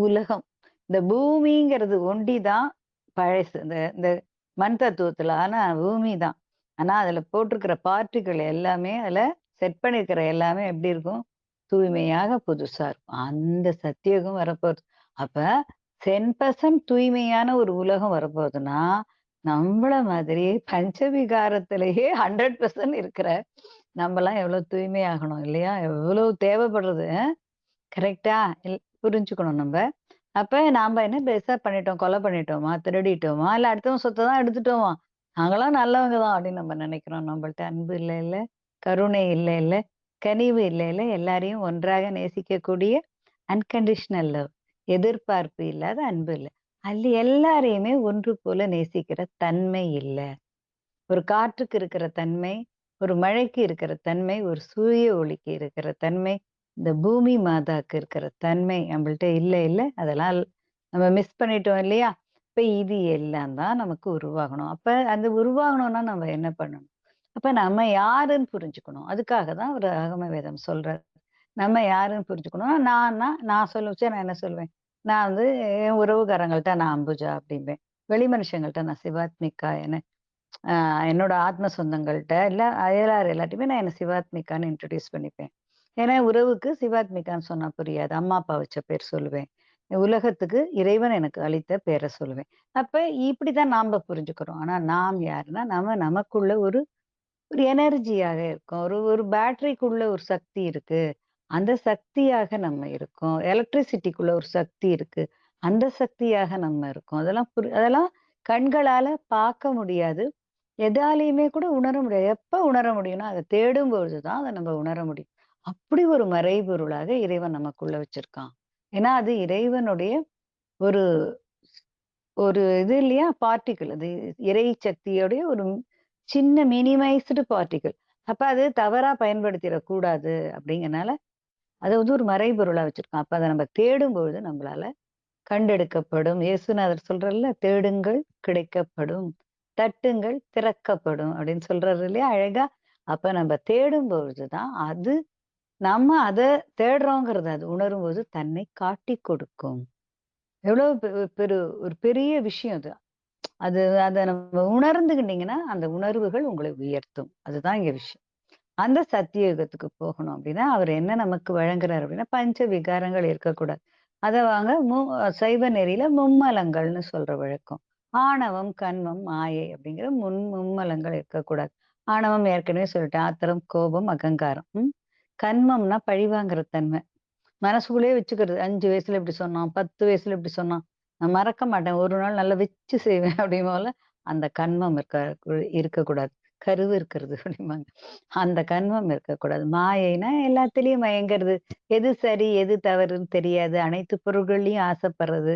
உலகம். இந்த பூமிங்கிறது ஒண்டி தான் பழசு. இந்த இந்த மண் தத்துவத்துல. ஆனா பூமி தான். ஆனா அதுல போட்டிருக்கிற பார்ட்டிகள் எல்லாமே அதுல செட் பண்ணியிருக்கிற எல்லாமே எப்படி இருக்கும்? தூய்மையாக புதுசா இருக்கும். அந்த சத்தியுகம் வரப்போகுது. அப்ப 10% தூய்மையான ஒரு உலகம் வரப்போகுதுன்னா, நம்மள மாதிரி பஞ்சவிகாரத்திலேயே 100% இருக்கிற நம்பலாம் எவ்வளவு தூய்மையாகணும் இல்லையா? எவ்வளவு தேவைப்படுறது. கரெக்ட்டா? புரிஞ்சுக்கணும் நம்ப. அப்ப நாம என்ன பெருசா பண்ணிட்டோம்? கொலை பண்ணிட்டோமா? திருடிட்டோமா? இல்ல அடுத்தவன் சொத்த தான் எடுத்துட்டோமா? நாங்கலாம் நல்லவங்க தான் அப்படின்னு நம்ம நினைக்கிறோம். நம்மள்ட்ட அன்பு இல்லைல்ல, கருணை இல்லைல்ல, கனிவு இல்லைல்ல, எல்லாரையும் ஒன்றாக நேசிக்கக்கூடிய அன்கண்டிஷனல் லவ். எதிர்பார்ப்பு இல்லாத அன்பு இல்ல. அல்ல எல்லாரையுமே ஒன்று போல நேசிக்கிற தன்மை இல்ல. ஒரு காற்றுக்கு இருக்கிற தன்மை, ஒரு மழைக்கு இருக்கிற தன்மை, ஒரு சூரிய ஒளிக்கு இருக்கிற தன்மை, இந்த பூமி மாதாக்கு இருக்கிற தன்மை நம்மள்ட்ட இல்ல. அதெல்லாம் நம்ம மிஸ் பண்ணிட்டோம் இல்லையா? இப்ப இது எல்லாம் தான் நமக்கு உருவாகணும். அப்ப அந்த உருவாகணும்னா நம்ம என்ன பண்ணணும்? அப்ப நம்ம யாருன்னு புரிஞ்சுக்கணும். அதுக்காக தான் ஒரு ஆகம வேதம் சொல்றாரு. நம்ம யாருன்னு புரிஞ்சுக்கணும்னா, நான் சொல்லுச்சே நான் என்ன சொல்வேன்? நான் வந்து என் உறவுக்காரங்கள்ட்ட நான் அம்புஜா அப்படிம்பேன். வெளி மனுஷங்கள்ட்ட நான் சிவாத்மிகா அ என்னோட ஆத்ம சொந்தங்கள்ட்ட, இல்ல அயலார் எல்லார்ட்டயுமே நான் என்ன சிவாத்மிகான்னு இன்ட்ரோடியூஸ் பண்ணிப்பேன். ஏன்னா உறவுக்கு சிவாத்மிகான்னு சொன்னா புரியாது. அம்மா, அப்பா வச்ச பேர் சொல்லுவேன். உலகத்துக்கு இறைவன் எனக்கு அளித்த பேர சொல்லுவேன். அப்ப இப்படிதான் நாம புரிஞ்சுக்கிறோம். ஆனா நாம் யாருன்னா, நாம நமக்குள்ள ஒரு ஒரு எனர்ஜியாக இருக்கோம். ஒரு ஒரு பேட்டரிக்குள்ள ஒரு சக்தி இருக்கு. அந்த சக்தியாக நம்ம இருக்கோம். எலக்ட்ரிசிட்டிக்குள்ள ஒரு சக்தி இருக்கு. அந்த சக்தியாக நம்ம இருக்கோம். அதெல்லாம் கண்களால பார்க்க முடியாது. எதாலயுமே கூட உணர முடியாது. எப்ப உணர முடியும்னா, அத தேடும்பொழுது தான் அத நம்ம உணர முடியும். அப்படி ஒரு மறைபொருளாக இறைவன் நமக்குள்ள வச்சிருக்கான். ஏன்னா, அது இறைவனுடைய ஒரு ஒரு இது இல்லையா? பார்ட்டிகிள். அது இறை சக்தியோடைய ஒரு சின்ன மினிமைஸ்டு பார்ட்டிகிள். அப்ப அது தவறா பயன்படுத்திறக் கூடாது அப்படிங்கனால, அத வந்து ஒரு மறைபொருளா வச்சிருக்கான். அப்ப அத நம்ம தேடும்பொழுது நம்மளால கண்டெடுக்கப்படும். இயேசுநாதர் சொல்றார்ல, "தேடுங்கள் கிடைக்கப்படும். தட்டுங்கள் திறக்கப்படும்" அப்படின்னு சொல்றாரு இல்லையா அழகா? அப்ப நம்ம தேடும்பொழுது தான் நம்ம அத தேடுறோங்கிறத அது உணரும்போது தன்னை காட்டிக் கொடுக்கும். எவ்வளவு ஒரு பெரிய விஷயம் அது. அது அத நம்ம உணர்ந்துகிட்டீங்கன்னா, அந்த உணர்வுகள் உங்களை உயர்த்தும். அதுதான் இங்க விஷயம். அந்த சத்திய யுகத்துக்கு போகணும் அப்படின்னா, அவர் என்ன நமக்கு வழங்குறாரு அப்படின்னா, பஞ்ச விகாரங்கள் இருக்கக்கூடாது. அத வாங்க சைவ நெறியில மும்மலங்கள்னு சொல்ற வழக்கம். ஆணவம், கன்மம், மாயை அப்படிங்கிற மும்மலங்கள் இருக்கக்கூடாது. ஆணவம் ஏற்கனவே சொல்லிட்டேன். ஆத்திரம், கோபம், அகங்காரம். கன்மம்னா பழிவாங்குற தன்மை. மனசுக்குள்ளேயே வச்சுக்கிறது. 5 வயசுல இப்படி சொன்னான், 10 வயசுல இப்படி சொன்னான். நான் மறக்க மாட்டேன். ஒரு நாள் நல்லா வச்சு செய்வேன் அப்படிம்போல, அந்த கன்மம் இருக்கக்கூடாது. கருவு இருக்கிறது அப்படிம்பாங்க. அந்த கன்மம் இருக்கக்கூடாது. மாயைன்னா எல்லாத்துலயும் மயங்கிறது. எது சரி, எது தவறுன்னு தெரியாது. அனைத்து பொருள்கள்லயும் ஆசைப்படுறது.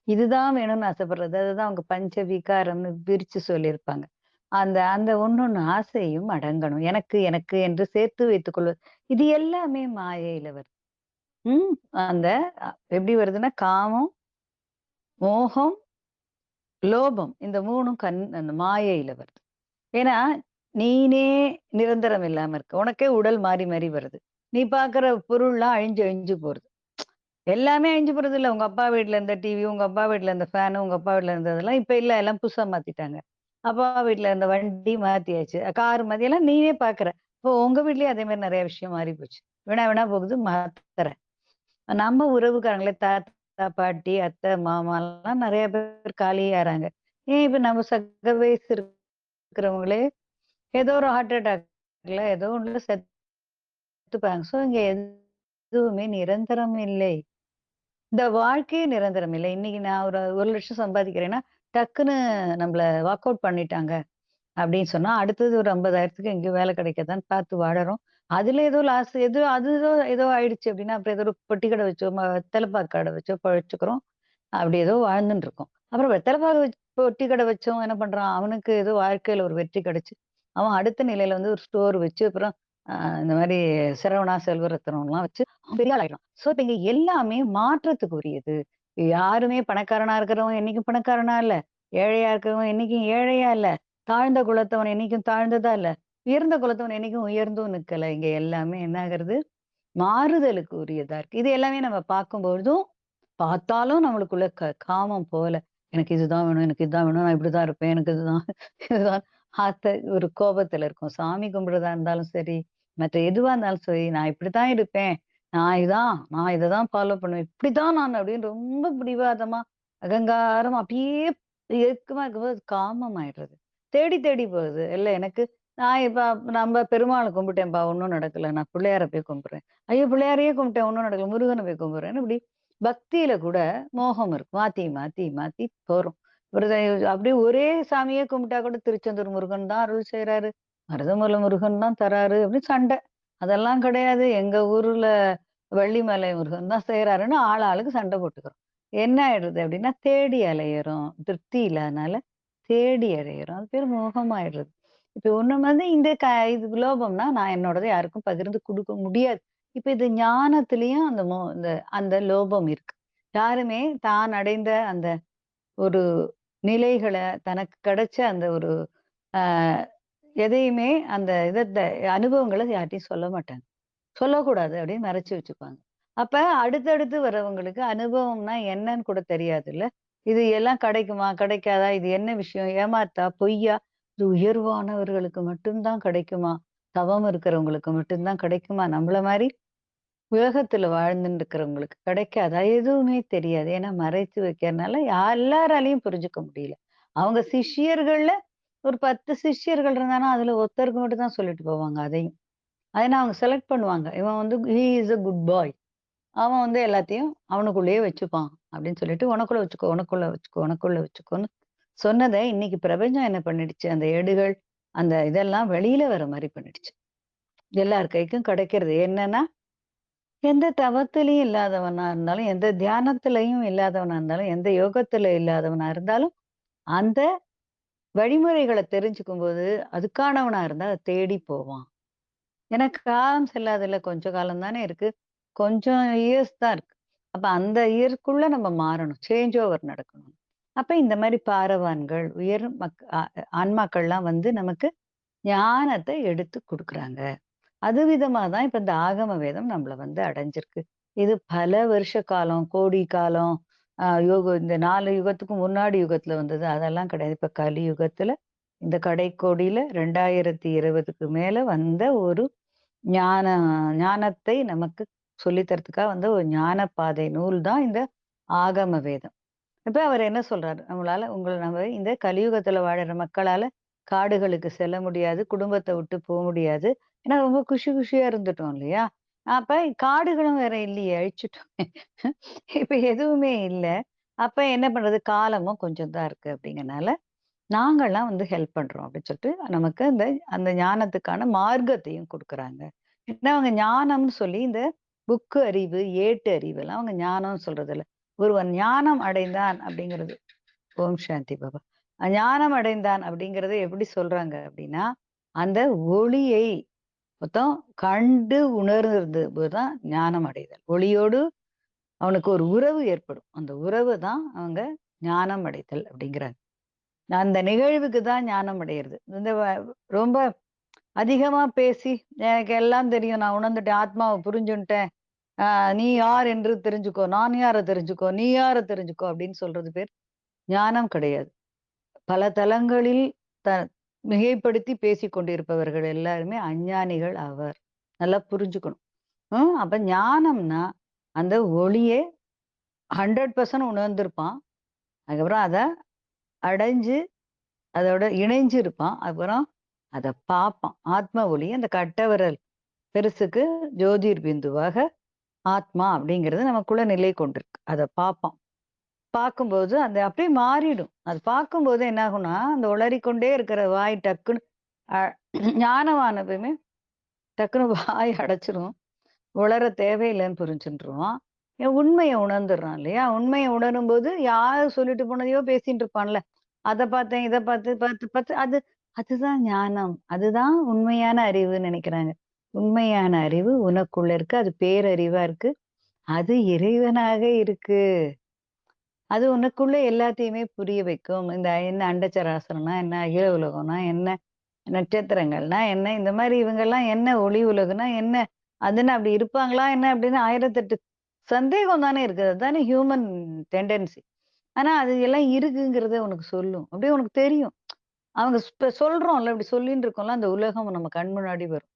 இதுதான் வேணும்னு ஆசைப்படுறது. அதுதான் அவங்க பஞ்ச விகாரம்னு பிரிச்சு சொல்லியிருப்பாங்க. அந்த அந்த ஒண்ணொண்ணு ஆசையும் அடங்கணும். எனக்கு எனக்கு என்று சேர்த்து வைத்துக் கொள்வது. இது எல்லாமே மாயையில வருது. ம். அந்த எப்படி வருதுன்னா, காமம், மோகம், லோபம் இந்த 3ம் அந்த மாயையில வருது. ஏன்னா, நீனே நிரந்தரம் இல்லாம இருக்க. உனக்கே உடல் மாறி மாறி வருது. நீ பார்க்குற பொருள்லாம் அழிஞ்சு அழிஞ்சு போறது. எல்லாமே அழிஞ்சு போறதில்ல. உங்க அப்பா வீட்ல இருந்த டிவி, உங்க அப்பா வீட்ல இருந்த ஃபேனு, உங்க அப்பா வீட்ல இருந்ததெல்லாம் இப்ப இல்ல. எல்லாம் புதுசா மாத்திட்டாங்க. அப்பா வீட்ல இருந்த வண்டி மாத்தியாச்சு. கார் மாத்தி எல்லாம் நீனே பார்க்குற. இப்போ உங்க வீட்லயும் அதே மாரி நெறைய விஷயம் மாறி போச்சு. வீணா வீணா போகுது மாத்துற. நம்ம உறவுக்காரங்களே தாத்தா, பாட்டி, அத்தை, மாமாலாம் நெறைய பேர் காலியாறாங்க. ஏன் இப்ப நம்ம சக வயசு இருக்கிறவங்களே ஏதோ ஒரு ஹார்ட் அட்டாக்ல ஏதோ ஒண்ணுல செத்துப்பாங்க. ஸோ இங்க எதுவுமே நிரந்தரம் இல்லை. இந்த வாழ்க்கையே நிரந்தரம் இல்லை. இன்னைக்கு நான் ஒரு 1,00,000 சம்பாதிக்கிறேன்னா, டக்குன்னு நம்மள வாக் அவுட் பண்ணிட்டாங்க. அப்படின்னு சொன்னா, அடுத்தது ஒரு 50,000க்கு எங்கேயோ வேலை கிடைக்குதான்னு பார்த்து வாழறோம். அதுல ஏதோ லாஸ் அது ஏதோ ஏதோ ஆயிடுச்சு அப்படின்னா, அப்புறம் ஏதோ ஒரு பொட்டி கடை வச்சோ, வெத்தல பாக்கு கடை வச்சோ பொழச்சுக்கிறோம். அப்படி ஏதோ வாழ்ந்துன்னு இருக்கோம். அப்புறம் வெத்தல பாக்கு பொட்டி கடை வச்சவன் என்ன பண்றான்? அவனுக்கு ஏதோ வாழ்க்கையில ஒரு வெற்றி கிடைச்சு, அவன் அடுத்த நிலையில வந்து ஒரு ஸ்டோர் வச்சு, அப்புறம் அ இந்த மாரி சரவணா, செல்வரத்னம்லாம் வச்சு அவன் பெரிய ஆள் ஆயிடுறான். ஸோ இப்ப இங்க எல்லாமே மாற்றத்துக்கு உரியது. யாருமே பணக்காரனா இருக்கிறவன் என்னைக்கும் பணக்காரனா இல்ல. ஏழையா இருக்கிறவன் என்னைக்கும் ஏழையா இல்ல. தாழ்ந்த குலத்தவன் என்னைக்கும் தாழ்ந்ததா இல்ல. உயர்ந்த குலத்தவன் என்னைக்கும் உயர்ந்தும் நிக்கல. இங்க எல்லாமே என்ன ஆகுறது? மாறுதலுக்கு உரியதா இருக்கு. இது எல்லாமே நம்ம பார்க்கும்பொழுதும், பார்த்தாலும் நம்மளுக்குள்ள காமம் போல. எனக்கு இதுதான் வேணும், எனக்கு இதுதான் வேணும், நான் இப்படிதான் இருப்பேன், எனக்கு இதுதான் இதுதான் ஒரு கோபத்துல இருக்கும். சாமி கும்பிடுறதா இருந்தாலும் சரி, மற்ற எதுவா இருந்தாலும் சரி, நான் இப்படித்தான் இருப்பேன். நான் இததான் ஃபாலோ பண்ணுவேன். இப்படிதான் நான் அப்படின்னு ரொம்ப பிடிவாதமா, அகங்காரமா அப்படியே இறுக்கமா இருக்கும்போது காமம் ஆயிடுறது. தேடி தேடி போகுது. இல்ல எனக்கு நான் இப்ப நம்ம பெருமாள கும்பிட்டேன்ப்பா ஒண்ணும் நடக்கல. நான் பிள்ளையார போய் கும்பிடுறேன். ஐயோ! பிள்ளையாரையே கும்பிட்டேன் ஒண்ணும் நடக்கல. முருகன போய் கும்பிடுறேன்னு இப்படி பக்தியில கூட மோகம் இருக்கும். மாத்தி, மாத்தி, மாத்தி போறோம். ஒரு அப்படியே ஒரே சாமியே கும்பிட்டா கூட திருச்செந்தூர் முருகன் தான் அருள் செய்றாரு. மருதமலை முருகன் தான் தராரு அப்படின்னு சண்டை. அதெல்லாம் கிடையாது. எங்க ஊர்ல வள்ளிமலை முருகன் தான் செய்றாருன்னு ஆளுக்கு சண்டை போட்டுக்கிறோம். என்ன ஆயிடுது அப்படின்னா, தேடி அலையுறோம். திருப்தி இல்லாதனால தேடி அலையுறோம். அது பேரு மோகமாயிடுறது. இப்ப ஒண்ணு வந்து இது லோபம்னா, நான் என்னோடத யாருக்கும் பகிர்ந்து குடுக்க முடியாது. இப்ப இது ஞானத்திலயும் இந்த அந்த லோபம் இருக்கு. யாருமே தான் அடைந்த அந்த ஒரு நிலைகள, தனக்கு கிடைச்ச அந்த ஒரு அ எதையுமே அந்த அனுபவங்கள யார்ட்டயும் சொல்ல மாட்டாங்க. சொல்லக்கூடாது அப்படின்னு மறைச்சு வச்சுப்பாங்க. அப்ப அடுத்தடுத்து வரவங்களுக்கு அனுபவம்னா என்னன்னு கூட தெரியாதுல்ல. இது எல்லாம் கிடைக்குமா? கிடைக்காதா? இது என்ன விஷயம்? ஏமாத்தா? பொய்யா? இது உயர்வானவர்களுக்கு மட்டும் தான் கிடைக்குமா? தவம் இருக்கிறவங்களுக்கு மட்டும் தான் கிடைக்குமா? நம்மள மாரி உலகத்துல வாழ்ந்துட்டு இருக்கிறவங்களுக்கு கிடைக்காதா? எதுவுமே தெரியாது. ஏன்னா மறைச்சு வைக்கிறனால எல்லாராலயும் புரிஞ்சுக்க முடியல. அவங்க சிஷ்யர்கள்ல ஒரு 10 சிஷ்யர்கள் இருந்தாங்கன்னா, அதுல ஒருத்தருக்கு மட்டும் தான் சொல்லிட்டு போவாங்க அதையும். ஏன்னா அவங்க செலக்ட் பண்ணுவாங்க. இவன் வந்து ஹி இஸ் அ குட் பாய். அவன் வந்து எல்லாத்தையும் அவனுக்குள்ளேயே வச்சுப்பான் அப்படின்னு சொல்லிட்டு, உனக்குள்ள வச்சுக்கோ, உனக்குள்ள வச்சுக்கோ, உனக்குள்ள வச்சுக்கோன்னு சொன்னத இன்னைக்கு பிரபஞ்சம் என்ன பண்ணிடுச்சு, அந்த ஏடுகள், அந்த இதெல்லாம் வெளியில வர மாரி பண்ணிடுச்சு. எல்லார் கைக்கும் கிடைக்கிறது. என்னன்னா, எந்த தவத்திலயும் இல்லாதவனா இருந்தாலும், எந்த தியானத்திலயும் இல்லாதவனா இருந்தாலும், எந்த யோகத்துல இல்லாதவனா இருந்தாலும், அந்த வழிமுறைகள தெரிஞ்சுக்கும்போது, அதுக்கானவனா இருந்தா அத தேடி போவான். ஏன்னா காலம் செல்லாதுல்ல. கொஞ்சம் காலம் தானே இருக்கு. கொஞ்சம் இயர்ஸ் தான் இருக்கு. அப்ப அந்த இயர்க்குள்ள நம்ம மாறணும். சேஞ்ச் ஓவர் நடக்கணும். அப்ப இந்த மாரி பாரவான்கள், உயர் ஆன்மாக்கள்லாம் வந்து நமக்கு ஞானத்த எடுத்து குடுக்குறாங்க. அது விதமா தான் இப்ப இந்த ஆகம வேதம் நம்மள வந்து அடைஞ்சிருக்கு. இது பல வருஷ காலம், கோடி காலம், இந்த 4 யுகத்துக்கு முன்னாடி யுகத்துல வந்தது. அதெல்லாம் கிடையாது. இப்ப கலியுகத்துல இந்த கடைக்கோடியில 2020க்கு மேல வந்த ஒரு ஞான ஞானத்தை நமக்கு சொல்லி தரதுக்காக வந்து ஒரு ஞான பாதை நூல் தான் இந்த ஆகம வேதம். இப்ப அவர் என்ன சொல்றாரு? நம்ம இந்த கலியுகத்துல வாழுற மக்களால காடுகளுக்கு செல்ல முடியாது. குடும்பத்த விட்டு முடியாது. ஏன்னா ரொம்ப குஷி குஷியா இருந்துட்டோம் இல்லையா? அப்ப காடுகளும் வேற இல்லையே, அழிச்சுட்டோமே. இப்ப எதுவுமே இல்ல. அப்ப என்ன பண்றது? காலமும் கொஞ்சம் தான் இருக்கு அப்படிங்கனால, நாங்கலாம் வந்து ஹெல்ப் பண்றோம் அப்படின்னு சொல்லிட்டு, நமக்கு அந்த அந்த ஞானத்துக்கான மார்க்கத்தையும் குடுக்குறாங்க. ஏன்னா அவங்க ஞானம்னு சொல்லி இந்த புக்கு அறிவு, ஏட்டு அறிவுலாம் அவங்க ஞானம்னு சொல்றதில்ல. ஒருவன் ஞானம் அடைந்தான் அப்படிங்கிறது ஓம் சாந்தி பாபா. ஞானம் அடைந்தான் அப்படிங்கிறத எப்படி சொல்றாங்க அப்படின்னா, அந்த ஒளியை மொத்தம் கண்டு உணர்ந்தது தான் ஞானம் அடைதல். ஒளியோடு அவனுக்கு ஒரு உறவு ஏற்படும். அந்த உறவு தான் அவங்க ஞானம் அடைதல் அப்படிங்கிறாங்க. அந்த நிகழ்வுக்கு தான் ஞானம் அடையிறது. இந்த ரொம்ப அதிகமா பேசி, "எனக்கு எல்லாம் தெரியும். நான் உணர்ந்துட்டேன். ஆத்மாவ புரிஞ்சுன்ட்டேன். நீ யார் என்று தெரிஞ்சுக்கோ. நான் யார தெரிஞ்சுக்கோ. நீ யார தெரிஞ்சுக்கோ" அப்படின்னு சொல்றது பேர் ஞானம் கிடையாது. பல தலங்களில் த மிகைப்படுத்தி பேசிக் கொண்டிருப்பவர்கள் எல்லாருமே அஞ்ஞானிகள் ஆவர். நல்லா புரிஞ்சுக்கணும். அப்ப ஞானம்னா, அந்த ஒளியே 100% உணர்ந்திருப்பான். அதுக்கப்புறம் அத அடைஞ்சு அதோட இணைஞ்சு இருப்பான். அப்புறம் அத பார்ப்பான். ஆத்ம ஒளி அந்த கட்ட விரல் பெருசுக்கு ஜோதிர் பிந்துவாக ஆத்மா அப்படிங்கிறது நமக்குள்ள நிலை கொண்டிருக்கு. அத பார்ப்பான். பார்க்கும்போது அந்த அப்படியே மாறிடும். அது பார்க்கும்போது என்ன ஆகும்னா, அந்த உளறிக்கொண்டே இருக்கிற வாய் டக்குன்னு அ ஞானவானதுமே டக்குனு வாய் அடைச்சிரும். உளர தேவையில்லன்னு புரிஞ்சுன்ருவான். உண்மைய உணர்ந்துடுறான் இல்லையா? உண்மைய உணரும்போது யார் சொல்லிட்டு போனதையோ பேசிட்டு இருப்பான்ல. அத பார்த்தேன், இத பார்த்து, பார்த்து, பார்த்து அதுதான் ஞானம். அதுதான் உண்மையான அறிவுன்னு நெனைக்கிறாங்க. உண்மையான அறிவு உனக்குள்ள இருக்கு. அது பேரறிவா இருக்கு. அது இறைவனாக இருக்கு. அது உனக்குள்ள எல்லாத்தையுமே புரிய வைக்கும். இந்த என்ன அண்டச்சராசரம்னா என்ன? அகில உலகம்னா என்ன? நட்சத்திரங்கள்னா என்ன? இந்த மாரி இவங்கலாம் என்ன? ஒளி உலகுனா என்ன? அதுன்னு அப்படி இருப்பாங்களா என்ன? அப்படின்னு 1008 சந்தேகம் தானே இருக்கு. அதுதானே ஹியூமன் டெண்டன்சி. ஆனா அது எல்லாம் இருக்குங்கிறத உனக்கு சொல்லும். அப்படியே உனக்கு தெரியும். அவங்க இப்ப சொல்றோம்ல, இப்படி சொல்லின்னு இருக்கோம்ல, அந்த உலகம் நம்ம கண் முன்னாடி வரும்.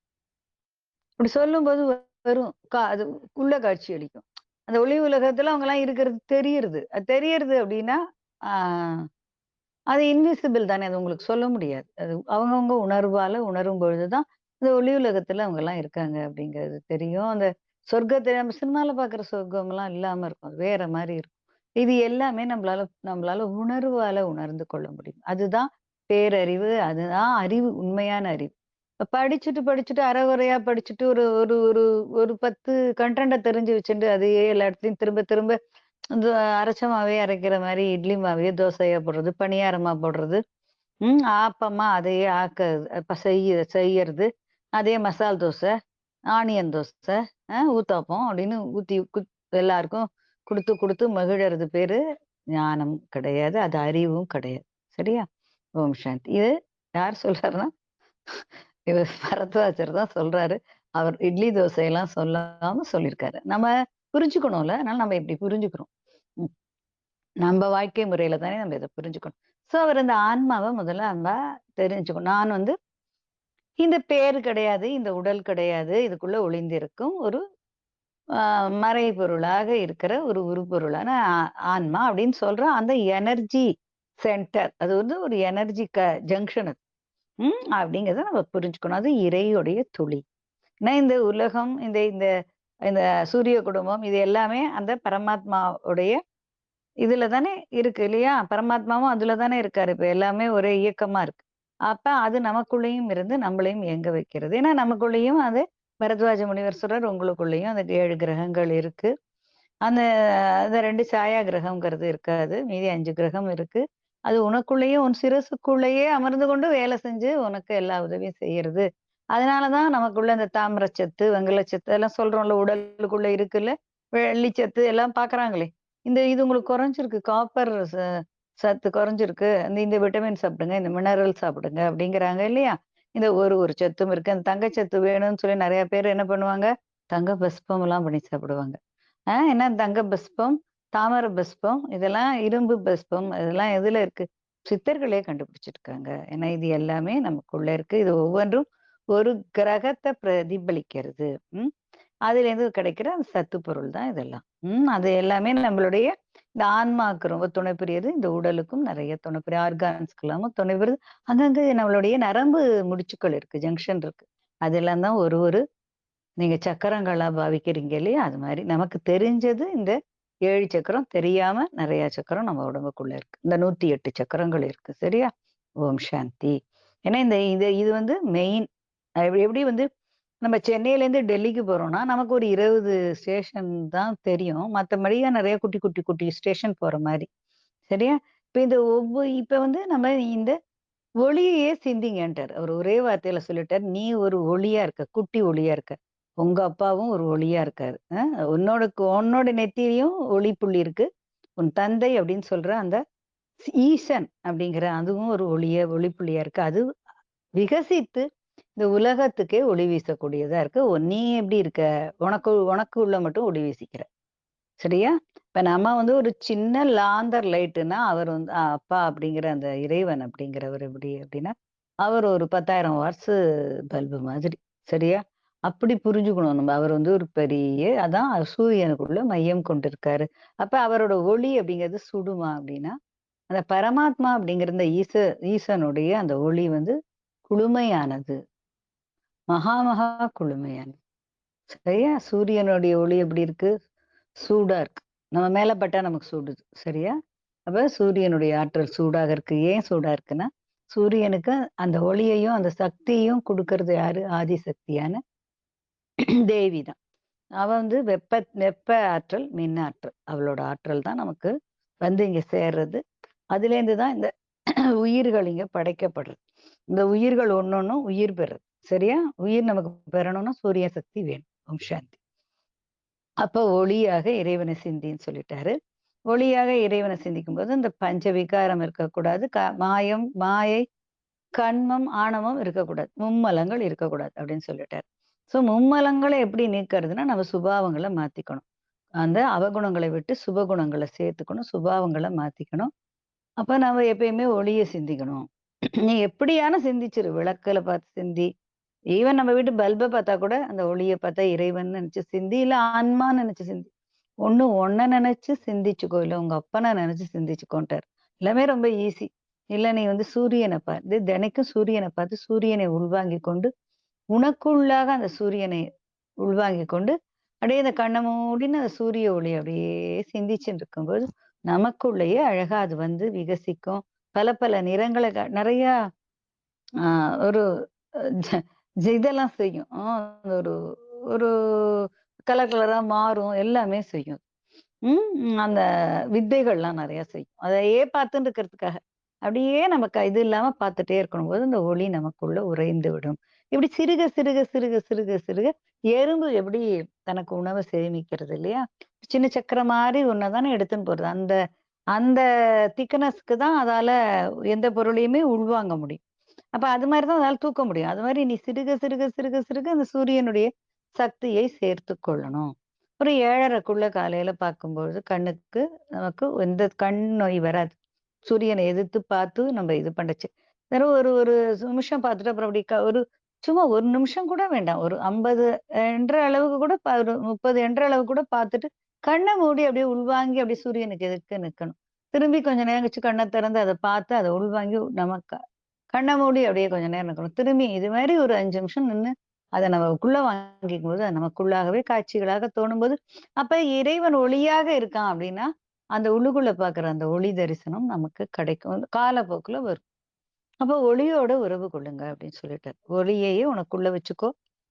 இப்படி சொல்லும்போது வரும். அது உள்ள காட்சி அளிக்கும். அந்த ஒளி உலகத்துல அவங்கலாம் இருக்கிறது தெரியுறது. அது தெரியறது அப்படின்னா, ஆ அது இன்விசிபிள் தானே. அது உங்களுக்கு சொல்ல முடியாது. அது அவங்கவங்க உணர்வால உணரும் பொழுது தான், இந்த ஒளி உலகத்துல அவங்கலாம் இருக்காங்க அப்படிங்கிறது தெரியும். அந்த சொர்க்கத்த நம்ம சினிமால பார்க்குற சொர்க்கம்லாம் இல்லாம இருக்கும். அது வேற மாரி இருக்கும். இது எல்லாமே நம்மளால நம்மளால உணர்வால உணர்ந்து கொள்ள முடியும். அதுதான் பேரறிவு. அதுதான் அறிவு. உண்மையான அறிவு. இப்ப படிச்சுட்டு அரைகுறையா படிச்சுட்டு ஒரு ஒரு ஒரு ஒரு 10 கன்டென்ட்ட தெரிஞ்சு வச்சுட்டு, அதையே எல்லா இடத்துலயும் திரும்ப திரும்ப இந்த அரைச்ச மாவே அரைக்கிற மாரி இட்லி மாவையே தோசையா போடுறது, பணியாரமா போடுறது, ஆப்பமா அதையே இப்ப செய்யறது. அதே மசால் தோசை, ஆனியன் தோசை, ஊத்தாப்பம் அப்படின்னு ஊத்தி எல்லாருக்கும் குடுத்து குடுத்து மகிழறது பேரு ஞானம் கிடையாது. அது அறிவும் கிடையாது. சரியா? ஓம் சாந்தி. இது யார் சொல்றாருன்னா, இவர் பரத்வாஜர் தான் சொல்றாரு. அவர் இட்லி, தோசையெல்லாம் சொல்லாம சொல்லியிருக்காரு. நம்ம புரிஞ்சுக்கணும்ல. அதனால நம்ம இப்படி புரிஞ்சுக்கிறோம். ம். நம்ப வாழ்க்கை முறையில தானே நம்ம இத புரிஞ்சுக்கணும். அவர் அந்த ஆன்மாவ முதல்ல நம்ம தெரிஞ்சுக்கணும். நான் வந்து இந்த பேரு கிடையாது, இந்த உடல் கிடையாது. இதுக்குள்ள ஒளிந்திருக்கும் ஒரு அ மறைபொருளாக இருக்கிற ஒரு உருப்பொருளான ஆன்மா அப்படின்னு சொல்றோம். அந்த எனர்ஜி சென்டர். அது வந்து ஒரு எனர்ஜி ஜங்ஷன் அது. அப்படிங்கிறத நம்ம புரிஞ்சுக்கணும். அது இறையுடைய துளி. ஏன்னா இந்த உலகம், இந்த இந்த இந்த சூரிய குடும்பம் இது எல்லாமே அந்த பரமாத்மாவுடைய இதுல தானே இருக்கு இல்லையா? பரமாத்மாவும் அதுல தானே இருக்காரு. இப்ப எல்லாமே ஒரே இயக்கமா இருக்கு. அப்ப அது நமக்குள்ளேயும் இருந்து நம்மளையும் இயங்க வைக்கிறது. ஏன்னா நமக்குள்ளேயும் அது பரத்வாஜ முனிவர் சொல்றார், உங்களுக்குள்ளேயும் அந்த 7 கிரகங்கள் இருக்கு. அந்த அந்த 2 சாயா கிரகம்ங்கிறது இருக்காது. மீதி 5 கிரகம் இருக்கு. அது உனக்குள்ளேயே உன் சிரசுக்குள்ளேயே அமர்ந்து கொண்டு வேலை செஞ்சு உனக்கு எல்லா உதவியும் செய்யறது. அதனால தான் நமக்குள்ள இந்த தாமிரச்சத்து, வெங்கலச்சத்து எல்லாம் சொல்றோம்ல உடலுக்குள்ள இருக்குல்ல. வெள்ளிச்சத்து எல்லாம் பார்க்குறாங்களே. இது உங்களுக்கு குறைஞ்சிருக்கு. காப்பர் சத்து குறைஞ்சிருக்கு. இந்த இந்த விட்டமின் சாப்பிடுங்க, இந்த மினரல் சாப்பிடுங்க அப்படிங்கிறாங்க இல்லையா? இந்த ஒரு ஒரு சத்தும் இருக்கு. அந்த தங்கச்சத்து வேணும்னு சொல்லி நெறைய பேர் என்ன பண்ணுவாங்க? தங்க பஸ்பம்லாம் பண்ணி சாப்பிடுவாங்க. என்ன தங்க பஸ்பம், தாமர பஸ்பம், இதெல்லாம் இரும்பு பஸ்பம், இதெல்லாம் எதுல இருக்கு? சித்தர்களே கண்டுபிடிச்சிருக்காங்க. ஏன்னா இது எல்லாமே நமக்குள்ள இருக்கு. இது ஒவ்வொன்றும் ஒரு கிரகத்த பிரதிபலிக்கிறது. ம். அதுலேருந்து கிடைக்கிற அந்த சத்து பொருள் தான் இதெல்லாம். அது எல்லாமே நம்மளுடைய இந்த ஆன்மாவுக்கு ரொம்ப துணை புரியுது. இந்த உடலுக்கும் நெறைய துணை புரியும். ஆர்கான்ஸ்க்கெல்லாமும் துணை புரியுது. அங்கங்க நம்மளுடைய நரம்பு முடிச்சுக்கள் இருக்கு. ஜங்ஷன் இருக்கு. அதெல்லாம் தான் ஒரு ஒரு நீங்க சக்கரங்களா பாவிக்கிறீங்க இல்லையா? அது மாரி நமக்கு தெரிஞ்சது இந்த 7 சக்கரம். தெரியாம நெறைய சக்கரம் நம்ம உடம்புக்குள்ள இருக்கு. இந்த 108 சக்கரங்கள் இருக்கு. சரியா? ஓம் சாந்தி. ஏன்னா இந்த இது இது வந்து மெயின். எப்படி வந்து நம்ம சென்னையிலேருந்து டெல்லிக்கு போறோம்னா, நமக்கு ஒரு 20 ஸ்டேஷன் தான் தெரியும். மத்தபடியா நெறைய குட்டி, குட்டி, குட்டி ஸ்டேஷன் போற மாரி. சரியா? இப்ப வந்து நம்ம இந்த ஒளியையே சிந்திங்கன்ட்டாரு. அவரு ஒரே வார்த்தையில சொல்லிட்டாரு. "நீ ஒரு ஒளியா இருக்க. குட்டி ஒளியா இருக்க. உங்க அப்பாவும் ஒரு ஒளியா இருக்காரு. உன்னோட நெத்தியிலயும் ஒளி புள்ளி இருக்கு. உன் தந்தை அப்படின்னு சொல்ற அந்த ஈசன் அப்படிங்கிற அதுவும் ஒரு ஒளிப்புள்ளியா இருக்கு. அது விகசித்து இந்த உலகத்துக்கே ஒளி வீசக்கூடியதா இருக்கு. நீ எப்படி இருக்க? உனக்கு உனக்கு உள்ள மட்டும் ஒளி வீசிக்கிற. சரியா? இப்ப நம்ம வந்து ஒரு சின்ன லாந்தர் லைட்டுன்னா, அவர் வந்து அப்பா அப்படிங்கிற அந்த இறைவன் அப்படிங்கிறவர் எப்படி அப்படின்னா, அவர் ஒரு 10,000 வாட்ஸ் பல்பு மாதிரி. சரியா? அப்படி புரிஞ்சுக்கணும் நம்ம. அவர் வந்து ஒரு பெரிய அதான் சூரியனுக்குள்ள மையம் கொண்டிருக்காரு. அப்ப அவரோட ஒளி அப்படிங்கிறது சுடுமா அப்படின்னா, அந்த பரமாத்மா அப்படிங்கிற இந்த ஈசனுடைய அந்த ஒளி வந்து குளுமையானது. மகா மகா குளுமையானது. சரியா? சூரியனுடைய ஒளி எப்படி இருக்கு? சூடா இருக்கு. நம்ம மேல பட்டா நமக்கு சுடுது. சரியா? அப்ப சூரியனுடைய ஆற்றல் சூடாக இருக்கு. ஏன் சூடா இருக்குன்னா, சூரியனுக்கு அந்த ஒளியையும், அந்த சக்தியையும் குடுக்கறது யாரு? ஆதிசக்தியான தேவி தான். அவ வந்து வெப்ப ஆற்றல், மின் ஆற்றல். அவளோட ஆற்றல் தான் நமக்கு வந்து இங்க சேர்றது. அதுலேருந்து தான் இந்த உயிர்கள் இங்க படைக்கப்படுறது. இந்த உயிர்கள் ஒண்ணொண்ணும் உயிர் பெறுது. சரியா? உயிர் நமக்கு பெறணும்னா சூரிய சக்தி வேணும். ஓம் சாந்தி. அப்ப ஒளியாக இறைவனை சிந்தின்னு சொல்லிட்டாரு. ஒளியாக இறைவனை சிந்திக்கும்போது, இந்த பஞ்ச விகாரம் இருக்கக்கூடாது. மாயை, கன்மம், ஆணவம் இருக்கக்கூடாது. மும்மலங்கள் இருக்கக்கூடாது அப்படின்னு சொல்லிட்டாரு. மும்மலங்கள எப்படி நீக்கிறதுன்னா, நம்ம சுபாவங்கள மாத்திக்கணும். அந்த அவகுணங்களை விட்டு சுபகுணங்கள சேர்த்துக்கணும். சுபாவங்கள மாத்திக்கணும். அப்ப நம்ம எப்பயுமே ஒளிய சிந்திக்கணும். நீ எப்படியான சிந்திச்சிரு. விளக்குல பார்த்து சிந்தி. ஈவன் நம்ம வீட்டு பல்ப பார்த்தா கூட, அந்த ஒளிய பார்த்தா இறைவன்னு நெனச்சு சிந்தி, இல்ல ஆன்மான்னு நெனச்சு சிந்தி. ஒண்ணு உன்ன நெனச்சு சிந்திச்சுக்கோ, இல்ல உங்க அப்பன நெனச்சு சிந்திச்சுக்கோன்ட்டாரு. எல்லாமே ரொம்ப ஈஸி. இல்ல நீ வந்து சூரியன பார்த்து தினைக்கும் சூரியன பார்த்து சூரியனை உள்வாங்கிக் கொண்டு, உனக்குள்ளாக அந்த சூரியனை உள்வாங்கிக் கொண்டு, அப்படியே அந்த கண்ண மூடின்னு அந்த சூரிய ஒளி அப்படியே சிந்திச்சுட்டு இருக்கும்போது, நமக்குள்ளேயே அழகா அது வந்து விகசிக்கும். பல பல நிறங்கள நெறையா ஆ ஒரு ஜ இதெல்லாம் செய்யும். ஒரு ஒரு கலர் கலரா மாறும். எல்லாமே செய்யும். அந்த வித்தைகள்லாம் நெறைய செய்யும். அதையே பார்த்துன்னு இருக்கிறதுக்காக. அப்படியே நம்ம இது இல்லாம பார்த்துட்டே இருக்கணும்போது, அந்த ஒளி நமக்குள்ள உறைந்து விடும். இப்படி சிறுக, சிறுக, சிறுக, சிறுக, சிறுக எறும்பு எப்படி தனக்கு உணவ சேமிக்கிறது இல்லையா? சின்ன சக்கரம் மாரி ஒண்ண தானே எடுத்துன்னு போறது. அந்த அந்த திக்னஸ்க்கு தான் அதால எந்த பொருளையுமே உள்வாங்க முடியும். அப்ப அது மாரி தான் அதால தூக்க முடியும். அது மாரி நீ சிறுக, சிறுக, சிறுக, சிறுக அந்த சூரியனுடைய சக்தியை சேர்த்துக் கொள்ளணும். ஒரு 7:30க்குள்ள காலையில பார்க்கும்பொழுது கண்ணுக்கு நமக்கு எந்த கண் நோய் வராது. சூரியனை எதிர்த்து பார்த்து நம்ம இது பண்ணச்சு. வெறும் ஒரு ஒரு நிமிஷம் பார்த்துட்டு அப்புறம் அப்படி ஒரு சும்மா 1 நிமிஷம் கூட வேண்டாம். ஒரு 50 என்ற அளவுக்கு கூட ஒரு 30 என்ற அளவுக்கு கூட பார்த்துட்டு, கண்ண மூடி அப்படியே உள்வாங்கி அப்படியே சூரியனுக்கு எதிர்க்க நிக்கணும். திரும்பி கொஞ்ச நேரம் கழிச்சு கண்ண திறந்து அத பார்த்து அத உள்வாங்கி நமக்கு கண்ண மூடி அப்படியே கொஞ்ச நேரம் இருக்கணும். திரும்பி இது மாரி ஒரு 5 நிமிஷம் நின்னு, அத நமக்குள்ள வாங்கிக்கும்போது, அது நமக்குள்ளாகவே காட்சிகளாக தோணும்போது, அப்ப இறைவன் ஒளியாக இருக்கான் அப்படின்னா, அந்த உள்ளுக்குள்ள பார்க்குற அந்த ஒளி தரிசனம் நமக்கு கிடைக்கும். காலப்போக்குல வரும். அப்ப ஒளியோட உறவு கொள்ளுங்க அப்படின்னு சொல்லிட்டாரு. ஒளியையே உனக்குள்ள வச்சுக்கோ.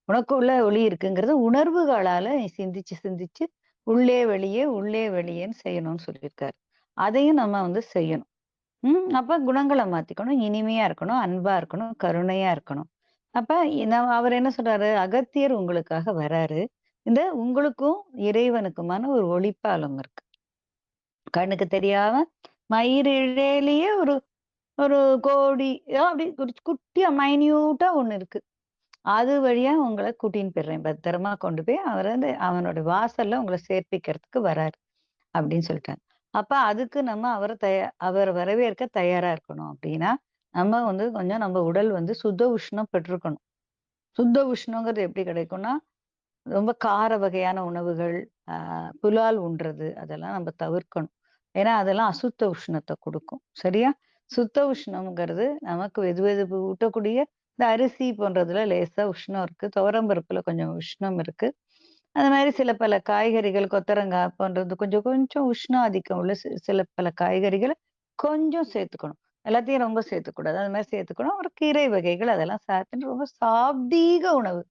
உனக்குள்ள ஒளி இருக்குங்கிறத உணர்வுகளால நீ சிந்திச்சு, சிந்திச்சு உள்ளே வெளியே, உள்ளே வெளியேன்னு செய்யணும்னு சொல்லியிருக்காரு. அதையும் நம்ம வந்து செய்யணும். அப்ப குணங்கள மாத்திக்கணும். இனிமையா இருக்கணும், அன்பா இருக்கணும், கருணையா இருக்கணும். அப்ப அவர் என்ன சொல்றாரு? அகத்தியர் உங்களுக்காக வராரு. இந்த உங்களுக்கும் இறைவனுக்குமான ஒரு ஒளிப்பாலம் இருக்கு. கண்ணுக்கு தெரியாம மயிர் இழையிலேயே ஒரு ஒரு கோடி அப்படி ஒரு குட்டியா மைன்யூட்டா ஒண்ணு இருக்கு. அது வழியா உங்கள கூட்டின்னு போயிடுறேன். பத்திரமா கொண்டு போய் அவர் வந்து அவனோட வாசல்ல உங்கள சேர்ப்பிக்கிறதுக்கு வராரு. அப்படின்னு சொல்லிட்டாங்க. அப்ப அதுக்கு நம்ம அவர வரவேற்க தயாரா இருக்கணும் அப்படின்னா, நம்ம வந்து கொஞ்சம் நம்ம உடல் வந்து சுத்த உஷ்ணம் பெற்றிருக்கணும். சுத்த உஷ்ணங்கிறது எப்படி கிடைக்கும்னா, ரொம்ப கார வகையான உணவுகள், அ புலால் உண்றது அதெல்லாம் நம்ம தவிர்க்கணும். ஏன்னா, அதெல்லாம் அசுத்த உஷ்ணத்த குடுக்கும். சரியா? சுத்த உஷ்ணம்ங்கிறது நமக்கு வெதுவெதுப்பு ஊட்டக்கூடிய இந்த அரிசி போன்றதுல லேசா உஷ்ணம் இருக்கு. துவரம் பருப்புல கொஞ்சம் உஷ்ணம் இருக்கு. அது மாரி சில பல காய்கறிகள், கொத்தரங்காய் போன்றது கொஞ்சம் கொஞ்சம் உஷ்ணம் ஆதிக்கம் உள்ள சில பல காய்கறிகள கொஞ்சம் சேர்த்துக்கணும். எல்லாத்தையும் ரொம்ப சேர்த்துக்கூடாது. அது மாரி சேர்த்துக்கணும். ஒரு கீரை வகைகள் அதெல்லாம் சேர்த்துட்டு ரொம்ப சாத்வீக உணவு.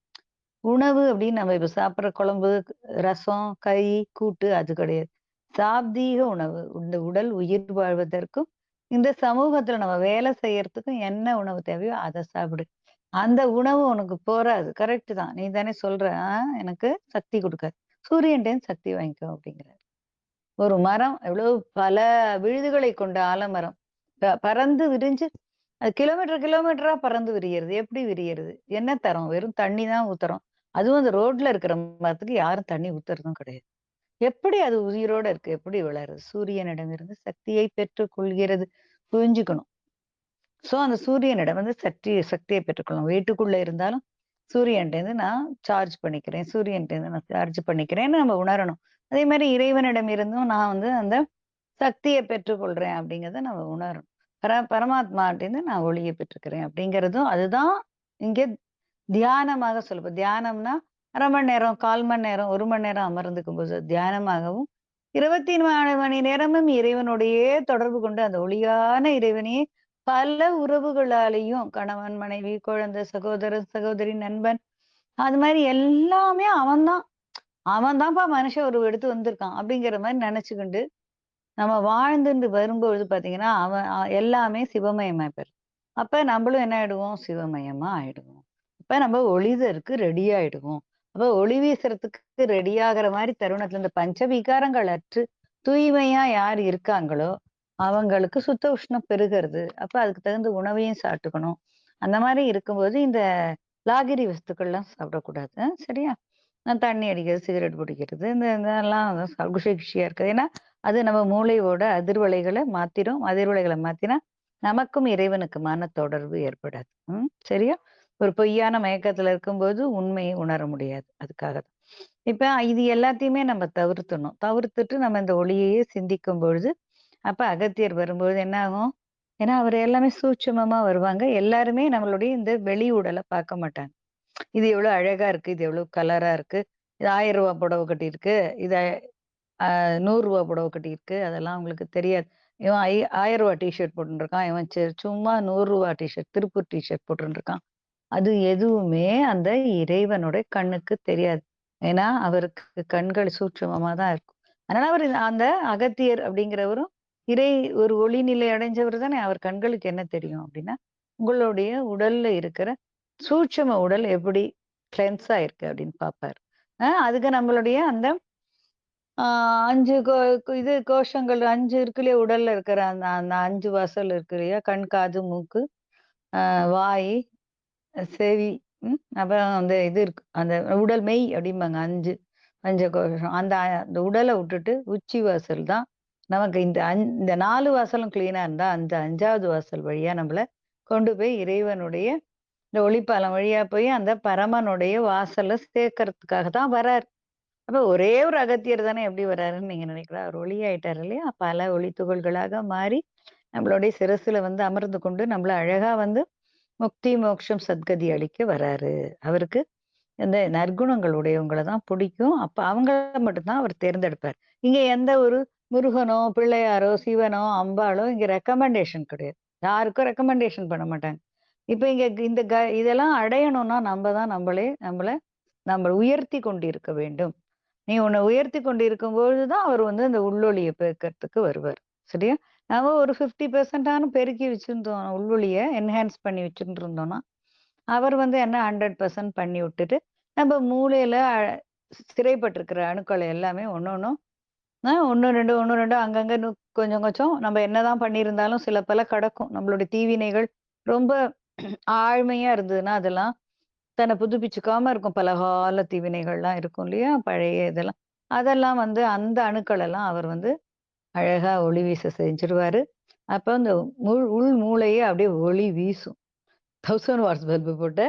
உணவு அப்படின்னு நம்ம இப்ப சாப்பிடுற குழம்பு, ரசம், கறி, கூட்டு அது கிடையாது. சாத்வீக உணவு. இந்த உடல் உயிர் வாழ்வதற்கும், இந்த சமூகத்துல நம்ம வேலை செய்யறதுக்கும் என்ன உணவு தேவையோ அத சாப்பிடு. அந்த உணவு உனக்கு போராது. கரெக்ட் தான். நீ தானே சொல்ற. எனக்கு சக்தி குடுக்காது. சூரியன்ட்டேருந்து சக்தி வாங்கிக்கோ அப்படிங்கிறாரு. ஒரு மரம் எவ்வளவு பல விழுதுகளை கொண்ட ஆலமரம். பறந்து விரிஞ்சு அது கிலோமீட்டர் கிலோமீட்டரா பறந்து விரியிறது. எப்படி விரியிறது? என்ன தரோம்? வெறும் தண்ணி தான் ஊத்துறோம். அதுவும் அந்த ரோட்ல இருக்கிற மரத்துக்கு யாரும் தண்ணி ஊத்துறதும் கிடையாது. எப்படி அது உயிரோட இருக்கு? எப்படி வளருது? சூரியனிடமிருந்து சக்தியை பெற்றுக் கொள்கிறது. புரிஞ்சுக்கணும். அந்த சூரியனிடம் வந்து சக்தியை பெற்றுக்கொள்ளணும். வீட்டுக்குள்ள இருந்தாலும் சூரியன்ட்டேருந்து நான் சார்ஜ் பண்ணிக்கிறேன். சூரியன்ட்டேருந்து நான் சார்ஜ் பண்ணிக்கிறேன்னு நம்ம உணரணும். அதே மாரி இறைவனிடம் இருந்தும் நான் வந்து அந்த சக்திய பெற்றுக்கொள்றேன் அப்படிங்கிறத நம்ம உணரணும். பரமாத்மாட்டேருந்து நான் ஒளிய பெற்றுக்கிறேன் அப்படிங்கிறதும் அதுதான் இங்க தியானமாக சொல்லப்படும். தியானம்னா 1/2 மணி நேரம், 1/4 மணி நேரம், 1 மணி நேரம் அமர்ந்துக்கும்போது தியானமாகவும் 24 மணி நேரமும் இறைவனோடையே தொடர்பு கொண்டு அந்த ஒளியான இறைவனையே பல உறவுகளாலேயும் கணவன், மனைவி, குழந்தை, சகோதரன், சகோதரி, நண்பன் அது மாரி எல்லாமே அவன்தான். அவன் தான்ப்பா மனுஷ உருவம் எடுத்து வந்திருக்கான். அப்படிங்கிற மாரி நெனச்சுக்கிண்டு நம்ம வாழ்ந்துண்டு வரும்பொழுது பார்த்தீங்கன்னா, அவன் எல்லாமே சிவமயமா போயிரும். அப்ப நம்மளும் என்ன ஆயிடுவோம்? சிவமயமா ஆயிடுவோம். அப்ப நம்ம ஒளிதற்கு ரெடி ஆயிடுவோம். அப்ப ஒளி வீசுறதுக்கு ரெடி ஆகுற மாரி தருணத்துல இந்த பஞ்சவிகாரங்கள் அற்று தூய்மையா யார் இருக்காங்களோ, அவங்களுக்கு சுத்த உஷ்ணம் பெருகுறது. அப்ப அதுக்கு தகுந்த உணவையும் சாப்பிட்டுக்கணும். அந்த மாரி இருக்கும்போது இந்த லாகிரி வஸ்துக்கள்லாம் சாப்பிடக்கூடாது. சரியா? தண்ணி அடிக்கிறது, சிகரெட் பிடிக்கிறது, இந்த இதெல்லாம் குஷி குஷியா இருக்குது. ஏன்னா, அது நம்ம மூளையோட அதிர்வலைகள மாத்திரும். அதிர்வலைகள மாத்தினா, நமக்கும் இறைவனுக்குமான தொடர்பு ஏற்படாது. சரியா? ஒரு பொய்யான மயக்கத்துல இருக்கும்போது உண்மையை உணர முடியாது. அதுக்காக தான். இப்ப இது எல்லாத்தையுமே நம்ம தவிர்த்துடணும். தவிர்த்துட்டு நம்ம இந்த ஒளியையே சிந்திக்கும் பொழுது, அப்ப அகத்தியர் வரும்பொழுது என்ன ஆகும்? ஏன்னா, அவர் எல்லாமே சூட்சுமமா வருவாங்க. எல்லாருமே நம்மளுடைய இந்த வெளி உடல பார்க்க மாட்டாங்க. இது எவ்வளோ அழகா இருக்கு. இது எவ்வளோ கலரா இருக்கு. இது ரூ. 1000 புடவ கட்டியிருக்கு. இது ரூ. 100 புடவ கட்டியிருக்கு. அதெல்லாம் அவங்களுக்கு தெரியாது. இவன் ரூ. 1000 டீ ஷர்ட் போட்டுருக்கான். இவன் சும்மா ரூ. 100 T shirt, Tiruppur T shirt போட்டுருக்கான். அது எதுவுமே அந்த இறைவனுடைய கண்ணுக்கு தெரியாது. ஏன்னா, அவருக்கு கண்கள் சூட்சுமமா தான் இருக்கும். அதனால அவரு அந்த அகத்தியர் அப்படிங்கிறவரும் இறை ஒரு ஒளிநிலை அடைஞ்சவர் தானே. அவர் கண்களுக்கு என்ன தெரியும் அப்படின்னா, உங்களுடைய உடல்ல இருக்கிற சூட்சும உடல் எப்படி கிளென்ஸ் ஆயிருக்கு அப்படின்னு பார்ப்பாரு. அதுக்கு நம்மளுடைய அந்த ஆ 5 இது கோஷங்கள் 5 இருக்கு இல்லையா? உடல்ல இருக்கிற அந்த அந்த 5 வாசல் இருக்கு இல்லையா? கண், காது, மூக்கு, வாய், செவி, அப்புறம் அந்த இது இருக்கு. அந்த உடல் மெய் அப்படிம்பாங்க 5 பஞ்சகோஷம். அந்த உடல விட்டுட்டு உச்சி வாசல் தான் நமக்கு இந்த 4 வாசலும் கிளீனா இருந்தா, அந்த 5வது வாசல் வழியா நம்மள கொண்டு போய் இறைவனுடைய இந்த ஒளிப்பாலம் வழியா போய் அந்த பரமனுடைய வாசல்ல சேர்க்கறதுக்காக தான் வராரு. அப்ப ஒரே ஒரு அகத்தியர் தானே எப்படி வராருன்னு நீங்க நினைக்கலாம். அவர் ஒளியாயிட்டாரு இல்லையா? பல ஒளி துகள்களாக மாறி, நம்மளுடைய சிரசுல வந்து அமர்ந்து கொண்டு நம்மள அழகா வந்து முக்தி, மோட்சம், சத்கதி அளிக்க வராரு. அவருக்கு இந்த நற்குணங்கள் உடையவங்கள தான் பிடிக்கும். அப்ப அவங்கள மட்டும் தான் அவர் தேர்ந்தெடுப்பார். இங்க எந்த ஒரு முருகனோ, பிள்ளையாரோ, சிவனோ, அம்பாளோ இங்க ரெக்கமெண்டேஷன் கிடையாது. யாருக்கும் ரெக்கமெண்டேஷன் பண்ண மாட்டாங்க. இப்ப இங்க இந்த இதெல்லாம் அடையணும்னா நம்ப தான் நம்மள உயர்த்தி கொண்டிருக்க வேண்டும். நீ உன்ன உயர்த்தி கொண்டிருக்கும்பொழுது தான் அவர் வந்து அந்த உள்ளொளிய பெருக்கறதுக்கு வருவார். சரியா? நாம ஒரு 50% பெருக்கி வச்சிருந்தோம் உள்ஒளிய என்ஹான்ஸ் பண்ணி வச்சுட்டு இருந்தோம்னா, அவர் வந்து என்ன 100% பண்ணி விட்டுட்டு, நம்ம மூளையில சிறைப்பட்டிருக்கிற அணுக்கள எல்லாமே ஒண்ணொண்ணும் 1, 2, 1, 2 அங்கங்க கொஞ்சம் கொஞ்சம் நம்ம என்னதான் பண்ணியிருந்தாலும் சில பல கடக்கும். நம்மளுடைய தீவினைகள் ரொம்ப ஆழ்மையா இருந்ததுன்னா, அதெல்லாம் தன்னை புதுப்பிச்சுக்காம இருக்கும். பல கால தீவினைகள்லாம் இருக்கும் இல்லையா? பழைய இதெல்லாம். அதெல்லாம் வந்து அந்த அணுக்கள் எல்லாம் அவர் வந்து அழகா ஒளி வீச செஞ்சுருவாரு. அப்ப அந்த உள் மூளையே அப்படியே ஒளி வீசும். 1000 வாட்ஸ் பல்பு போட்ட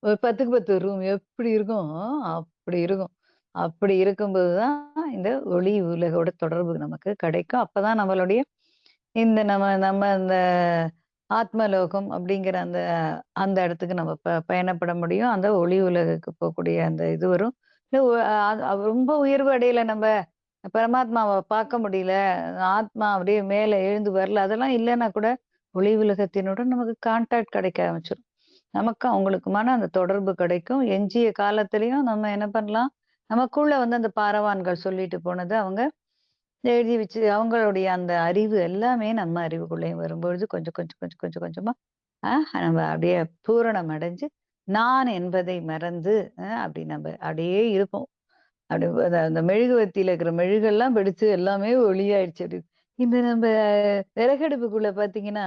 ஒரு 10க்கு 10 ரூம் எப்படி இருக்கும்? அப்படி இருக்கும். அப்படி இருக்கும்போது தான் இந்த ஒளி உலகோட தொடர்பு நமக்கு கிடைக்கும். அப்பதான் நம்மளுடைய இந்த நம்ம நம்ம இந்த ஆத்மலோகம் அப்படிங்கிற அந்த அந்த இடத்துக்கு நம்ம பயணப்பட முடியும். அந்த ஒளி உலகுக்கு போகக்கூடிய அந்த இது வரும். இல்ல ரொம்ப உயர்வு அடையல நம்ம பரமாத்மாவ பார்க்க முடியல. ஆத்மா அப்படியே மேல எழுந்து வரல. அதெல்லாம் இல்லன்னா கூட ஒளி உலகத்தினுடன் நமக்கு கான்டாக்ட் கிடைக்க ஆரம்பிச்சுரும். நமக்கும் அவங்களுக்குமான அந்த தொடர்பு கிடைக்கும். எஞ்சிய காலத்திலயும் நம்ம என்ன பண்ணலாம்? நமக்குள்ள வந்து அந்த பாரவான்கள் சொல்லிட்டு போனது அவங்க எழுதி வச்சு அவங்களுடைய அந்த அறிவு எல்லாமே நம்ம அறிவுக்குள்ளேயும் வரும்பொழுது கொஞ்சம் கொஞ்சம் கொஞ்சம் கொஞ்சம் கொஞ்சமா ஆ நம்ம அப்படியே பூரணம் அடைஞ்சு, நான் என்பதை மறந்து அப்படி நம்ம அப்படியே இருப்போம். அப்படி அந்த மெழுகுவர்த்தியில இருக்கிற மெழுகெல்லாம் வெடிச்சு எல்லாமே ஒளியாயிடுச்சு அப்படி. இந்த நம்ம விறகடுப்புக்குள்ள பார்த்தீங்கன்னா,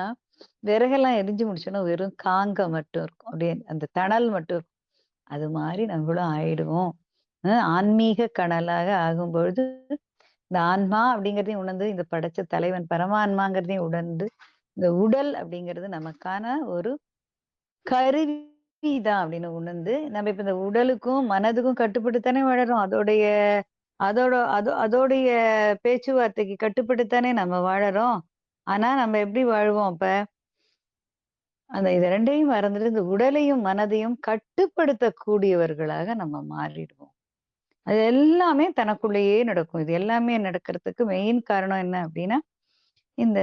விறகெல்லாம் எரிஞ்சு முடிச்சோன்னா வெறும் காங்கம் மட்டும் இருக்கும். அப்படியே அந்த தணல் மட்டும் இருக்கும். அது மாரி நம்மளும் ஆயிடுவோம். ஆன்மீக கனலாக ஆகும்பொழுது, இந்த ஆன்மா அப்படிங்கிறதையும் உணர்ந்து, இந்த படைச்ச தலைவன் பரமான்மாங்கிறதையும் உணர்ந்து, இந்த உடல் அப்படிங்கிறது நமக்கான ஒரு கருவி தான் அப்படின்னு உணர்ந்து, நம்ம இப்ப இந்த உடலுக்கும், மனதுக்கும் கட்டுப்பட்டு தானே வாழறோம். அதோடைய பேச்சுவார்த்தைக்கு கட்டுப்பட்டு தானே நம்ம வாழறோம். ஆனா நம்ம எப்படி வாழ்வோம் அப்ப? அந்த இது 2யும் மறந்துட்டு, இந்த உடலையும், மனதையும் கட்டுப்படுத்தக்கூடியவர்களாக நம்ம மாறிடுவோம். அது எல்லாமே தனக்குள்ளேயே நடக்கும். இது எல்லாமே நடக்கிறதுக்கு மெயின் காரணம் என்ன அப்படின்னா, இந்த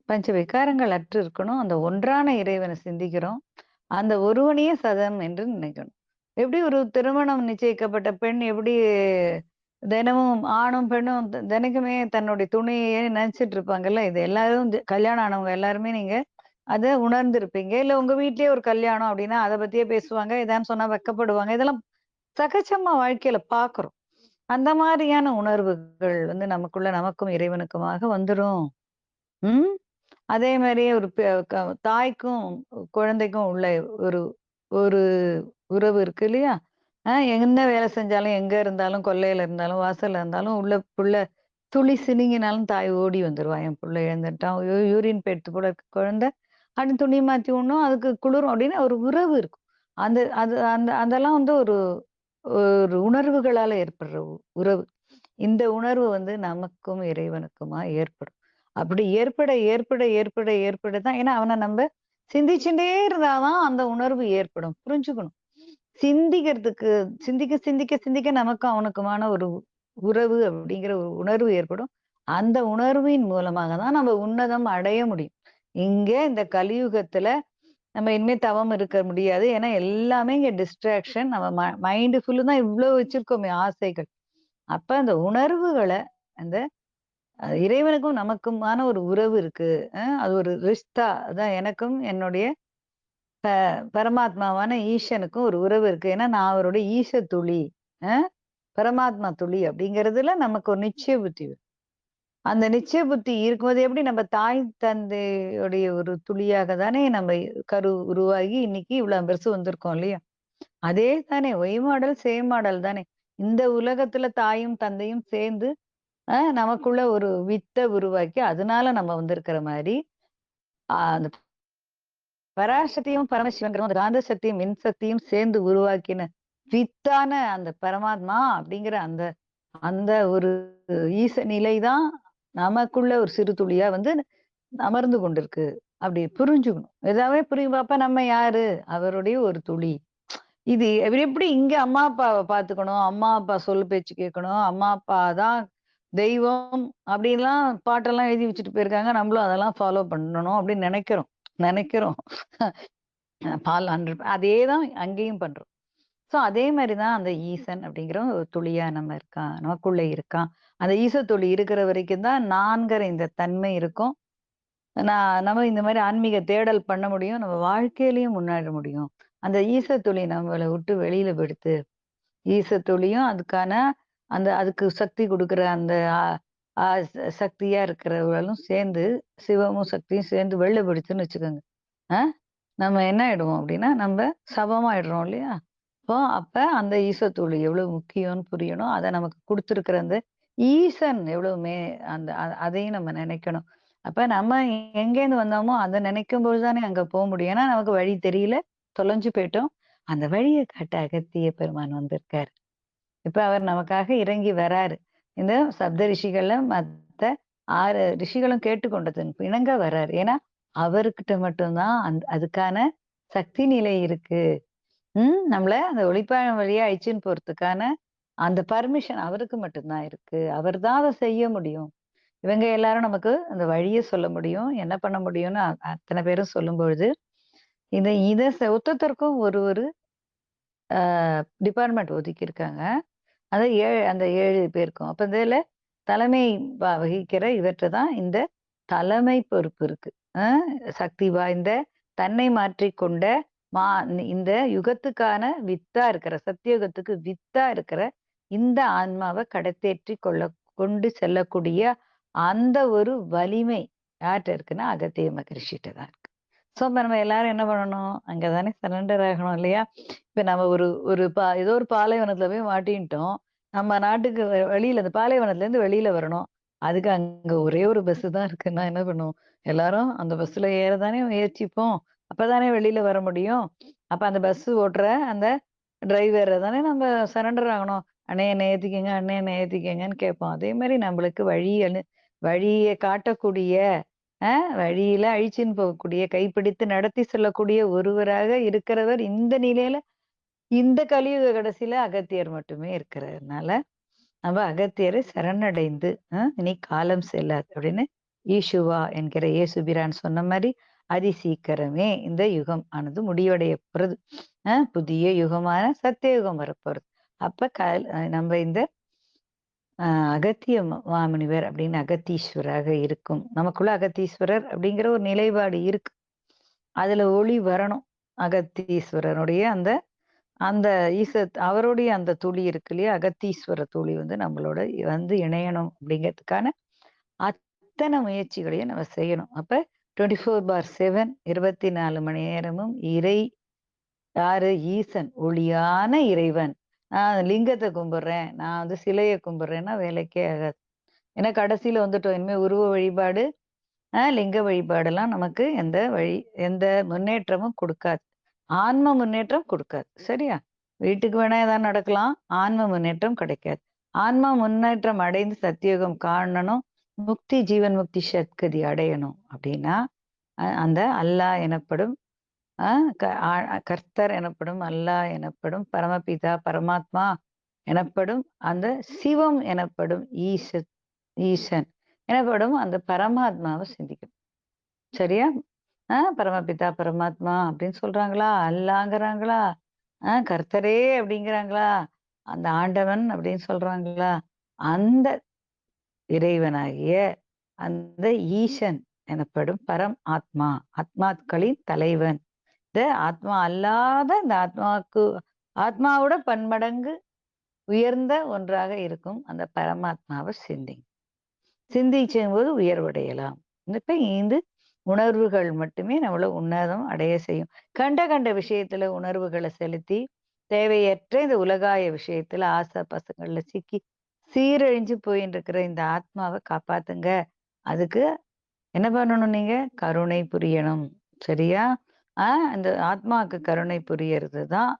பஞ்ச விகாரங்கள் அற்று இருக்கணும். அந்த ஒன்றான இறைவன சிந்திக்கிறோம். அந்த ஒருவனையே சதம் என்று நினைக்கணும். எப்படி ஒரு திருமணம் நிச்சயிக்கப்பட்ட பெண் எப்படி தினமும் ஆணும், பெண்ணும் தினைக்குமே தன்னுடைய துணையையே நினைச்சிட்டு இருப்பாங்கல்ல. இது எல்லாரும் கல்யாணம் ஆனவங்க எல்லாருமே நீங்க அத உணர்ந்திருப்பீங்க. இல்ல உங்க வீட்லயே ஒரு கல்யாணம் அப்டின்னா, அத பத்தியே பேசுவாங்க. ஏதான்னு சொன்னா வெட்கப்படுவாங்க. இதெல்லாம் சகஜமா வாழ்க்கையில பார்க்குறோம். அந்த மாரியான உணர்வுகள் வந்து நமக்குள்ள நமக்கும் இறைவனுக்குமாக வந்துரும். ம். அதே மாரியே ஒரு பெ க தாய்க்கும், குழந்தைக்கும் உள்ள ஒரு ஒரு உறவு இருக்கு இல்லையா? என்ன வேலை செஞ்சாலும், எங்க இருந்தாலும், கொல்லையில இருந்தாலும், வாசல்ல இருந்தாலும், உள்ள புள்ள துளி சிணுங்கினாலும் தாய் ஓடி வந்துருவா. என் புள்ள எழுந்துட்டான். யூரின் போயிடுத்து போல இருக்கு குழந்தை. அப்படின்னு துணி மாத்தி விடணும். அதுக்கு குளிரும் அப்படின்னு ஒரு உறவு இருக்கும். அந்த அது அந்த அதெல்லாம் வந்து ஒரு ஒரு உணர்வுகளால ஏற்படுற உறவு. இந்த உணர்வு வந்து நமக்கும் இறைவனுக்குமா ஏற்படும். அப்படி ஏற்பட தான் ஏன்னா அவன நம்ப சிந்திச்சுட்டே இருந்தா தான் அந்த உணர்வு ஏற்படும். புரிஞ்சுக்கணும். சிந்திக்கிறதுக்கு சிந்திக்க நமக்கும் அவனுக்குமான ஒரு உறவு அப்படிங்கிற ஒரு உணர்வு ஏற்படும். அந்த உணர்வின் மூலமாக தான் நம்ம உன்னதம் அடைய முடியும். இங்க இந்த கலியுகத்துல நம்ம இனிமே தவம் இருக்க முடியாது. ஏன்னா எல்லாமே இங்க டிஸ்ட்ராக்ஷன். நம்ம மைண்ட் ஃபுல்லு தான் இவ்ளோ வச்சிருக்கோமே ஆசைகள். அப்ப அந்த உணர்வுகள அந்த இறைவனுக்கும் நமக்குமான ஒரு உறவு இருக்கு. அது ஒரு ரிஷ்தா. அதான் எனக்கும் என்னுடைய பரமாத்மாவான ஈசனுக்கும் ஒரு உறவு இருக்கு. ஏன்னா நான் அவருடைய ஈச துளி. அ பரமாத்மா துளி அப்படிங்கிறதுல நமக்கு ஒரு நிச்சய புத்தி வரும். அந்த நிச்சய புத்தி இருக்கும்போது எப்படி நம்ம தாய் தந்தையுடைய ஒரு துளியாக தானே நம்ம உருவாகி இன்னைக்கு இவ்வளோ பெருசு வந்திருக்கோம் இல்லையா? அதே தானே ஒய் மாடல், சேம் மாடல் தானே. இந்த உலகத்துல தாயும், தந்தையும் சேர்ந்து நமக்குள்ள ஒரு வித்த உருவாக்கி, அதனால நம்ம வந்திருக்கிற மாரி, அந்த பராசக்தியும் பரமசிவங்கிறவங்க அந்த காந்த சக்தியும், மின் சக்தியும் சேர்ந்து உருவாக்கின வித்தான அந்த பரமாத்மா அப்படிங்கிற அந்த அந்த ஒரு ஈச நிலை தான் நமக்குள்ள ஒரு சிறு துளியா வந்து அமர்ந்து கொண்டிருக்கு. அப்படி புரிஞ்சுக்கணும். இதாவே புரியும். அப்ப நம்ம யாரு? அவருடைய ஒரு துளி. இது இவரு எப்படி இங்க அம்மா, அப்பாவ பாத்துக்கணும். அம்மா, அப்பா சொல் பேச்சு கேட்கணும். அம்மா, அப்பா தான் தெய்வம் அப்படின்லாம் பாட்டெல்லாம் எழுதி வச்சுட்டு போயிருக்காங்க. நம்மளும் அதெல்லாம் ஃபாலோ பண்ணணும் அப்படின்னு நெனைக்கிறோம். நெனைக்கிறோம். பால் 100 அதே தான் அங்கேயும் பண்றோம். ஸோ அதே மாரி தான் அந்த ஈசன் அப்படிங்கிற ஒரு துளியா நம்ம இருக்கான். நமக்குள்ள இருக்கான். அந்த ஈச துளி இருக்கிற வரைக்கும் தான் நான்கிற இந்த தன்மை இருக்கும். நம்ம இந்த மாரி ஆன்மீக தேடல் பண்ண முடியும். நம்ம வாழ்க்கையிலயும் முன்னேற முடியும். அந்த ஈச துளி நம்மள விட்டு வெளியில போயிடுத்து. ஈச துளியும் அதுக்கான அந்த அதுக்கு சக்தி குடுக்குற அந்த அ அ சக்தியா இருக்கிறவர்களும் சேர்ந்து, சிவமும் சக்தியும் சேர்ந்து வெளில போயிடுச்சுன்னு வச்சுக்கோங்க. அ நம்ம என்ன ஆயிடுவோம் அப்டின்னா, நம்ப சவமாயிடுறோம் இல்லையா? அப்ப அந்த ஈசத்துளி எவ்வளவு முக்கியம்னு புரியணும். அத நமக்கு குடுத்திருக்கிற அந்த ஈசன் எவ்வளவு அந்த அதையும் நம்ம நினைக்கணும். அப்ப நம்ம எங்கேருந்து வந்தோமோ, அத நினைக்கும்போது தானே அங்க முடியும். ஏன்னா நமக்கு வழி தெரியல, தொலைஞ்சு போயிட்டோம். அந்த வழிய காட்ட அகத்திய பெருமான் வந்திருக்காரு. இப்ப அவர் நமக்காக இறங்கி வராரு. இந்த சப்த ரிஷிகள்ல மத்த 6 ரிஷிகளும் கேட்டுக்கொண்டதன் இணங்க வராரு. ஏன்னா, அவர்கிட்ட மட்டும் தான் அதுக்கான சக்தி நிலை இருக்கு. நம்மள அந்த ஒளிப்பாலம் வழியா அழிச்சுன்னு போறதுக்கான அந்த பர்மிஷன் அவருக்கு மட்டும் தான் இருக்கு. அவர் தான் அத செய்ய முடியும். இவங்க எல்லாரும் நமக்கு அந்த வழிய சொல்ல முடியும். என்ன பண்ண முடியும்னு அத்தன பேரும் சொல்லும்பொழுது, இத ஒத்தொத்தருக்கும் ஒரு ஒரு அ டிபார்ட்மெண்ட் ஒதுக்கியிருக்காங்க. அது அந்த 7 பேருக்கும். அப்ப இதுல தலைமை வகிக்கிற இவர்ட்ட தான் இந்த தலைமை பொறுப்பு இருக்கு. அ சக்தி வாய்ந்த, தன்னை மாற்றிக்கொண்ட மா இந்த யுகத்துக்கான வித்தா இருக்கிற சத்தியுகத்துக்கு வித்தா இருக்கிற இந்த ஆன்மாவ கடத்தேற்றி கொண்டு செல்லக்கூடிய அந்த ஒரு வலிமை யார்ட்ட இருக்குன்னா, அகத்திய மகரிஷிட்ட தான் இருக்கு. ஸோ, அப்ப நம்ம எல்லாரும் என்ன பண்ணணும்? அங்க தானே சரண்டர் ஆகணும் இல்லையா? இப்ப நம்ம ஒரு ஒரு ஏதோ ஒரு பாலைவனத்துல போய் மாட்டின்ட்டோம். நம்ம நாட்டுக்கு வெளியில அந்த பாலைவனத்துலேருந்து வெளியில வரணும். அதுக்கு அங்க ஒரே ஒரு பஸ் தான் இருக்குன்னா என்ன பண்ணுவோம்? எல்லாரும் அந்த பஸ்ல ஏற தானே முயற்சிப்போம். அப்பதானே வெளியில வர முடியும். அப்ப அந்த பஸ் ஓட்டுற அந்த டிரைவர தானே நம்ம சரண்டர் ஆகணும். "அண்ணே என்ன ஏத்திக்கங்க, அண்ணே என்ன ஏத்திக்கங்கன்னு" கேட்போம். அதே மாரி நம்மளுக்கு வழிய காட்டக்கூடிய, வழியில அழிச்சுன்னு போகக்கூடிய, கைப்பிடித்து நடத்தி செல்லக்கூடிய ஒருவராக இருக்கிறவர் இந்த நிலையில இந்த கலியுக கடைசியில அகத்தியர் மட்டுமே இருக்கிறதுனால, நம்ம அகத்தியரை சரணடைந்து, "இனி காலம் செல்லாது" அப்படின்னு ஈசுவா என்கிற இயேசுபிரான் சொன்ன மாரி, "அதிசீக்கிரமே இந்த யுகம் ஆனது முடிவடைய போறது. புதிய யுகமான சத்தியயுகம் வரப்போறது." அப்ப நம்ம இந்த அகத்திய மாமுனிவர் அப்படின்னு அகத்தீஸ்வராக இருக்கும். நமக்குள்ள அகத்தீஸ்வரர் அப்படிங்கிற ஒரு நிலைப்பாடு இருக்கு. அதுல ஒளி வரணும். அகத்தீஸ்வரனுடைய அந்த அந்த அவருடைய அந்த துளி இருக்கு இல்லையா? அகத்தீஸ்வர துளி வந்து நம்மளோட வந்து இணையணும் அப்படிங்கிறதுக்கான அத்தன முயற்சிகளையும் நம்ம செய்யணும். அப்ப 24/7 24 மணி நேரமும் யாரு? ஈசன். ஒளியான இறைவன். நான் லிங்கத்த கும்பிடுறேன். நான் வந்து சிலைய கும்பிடுறேன்னா வேலைக்கே ஆகாது. ஏன்னா கடைசியில வந்துட்டோம். இனிமே உருவ வழிபாடு, லிங்க வழிபாடெல்லாம் நமக்கு எந்த முன்னேற்றமும் குடுக்காது. ஆன்ம முன்னேற்றம் குடுக்காது. சரியா? வீட்டுக்கு வேணா ஏதாவது நடக்கலாம். ஆன்ம முன்னேற்றம் கிடைக்காது. ஆன்ம முன்னேற்றம் அடைந்து சத்தியுகம் காணணும். ஜீவன் முக்தி சத்கதி அடையணும் அப்படின்னா, அந்த அல்லாஹ் எனப்படும் அ க ஆ கர்த்தர் எனப்படும், அல்லாஹ் எனப்படும், பரமபிதா, பரமாத்மா எனப்படும், அந்த சிவம் எனப்படும் ஈசன் எனப்படும் அந்த பரமாத்மாவ சிந்திக்கணும். சரியா? பரமபிதா, பரமாத்மா அப்படின்னு சொல்றாங்களா? அல்லாங்கிறாங்களா? கர்த்தரே அப்படிங்கிறாங்களா? அந்த ஆண்டவன் அப்படின்னு சொல்றாங்களா? அந்த இறைவனாகிய அந்த ஈசன் எனப்படும் ஆத்மா, ஆத்மாக்களின் தலைவன். இந்த ஆத்மா அல்லாத இந்த ஆத்மாவோட பன்மடங்கு உயர்ந்த ஒன்றாக இருக்கும் அந்த பரமாத்மாவ சிந்திக்கும்போது உயர்வடையலாம். இப்ப இந்த உணர்வுகள் மட்டுமே நம்மள உன்னதம் அடைய செய்யும். கண்ட கண்ட விஷயத்துல உணர்வுகள செலுத்தி, தேவையற்ற இந்த உலகாய விஷயத்துல ஆசை பாசங்கள்ல சிக்கி சீரழிஞ்சு போயின்னு இருக்கிற இந்த ஆத்மாவ காப்பாத்துங்க. அதுக்கு என்ன பண்ணணும் நீங்க? கருணை புரியணும். சரியா? அந்த ஆத்மாவுக்கு கருணை புரியறது தான்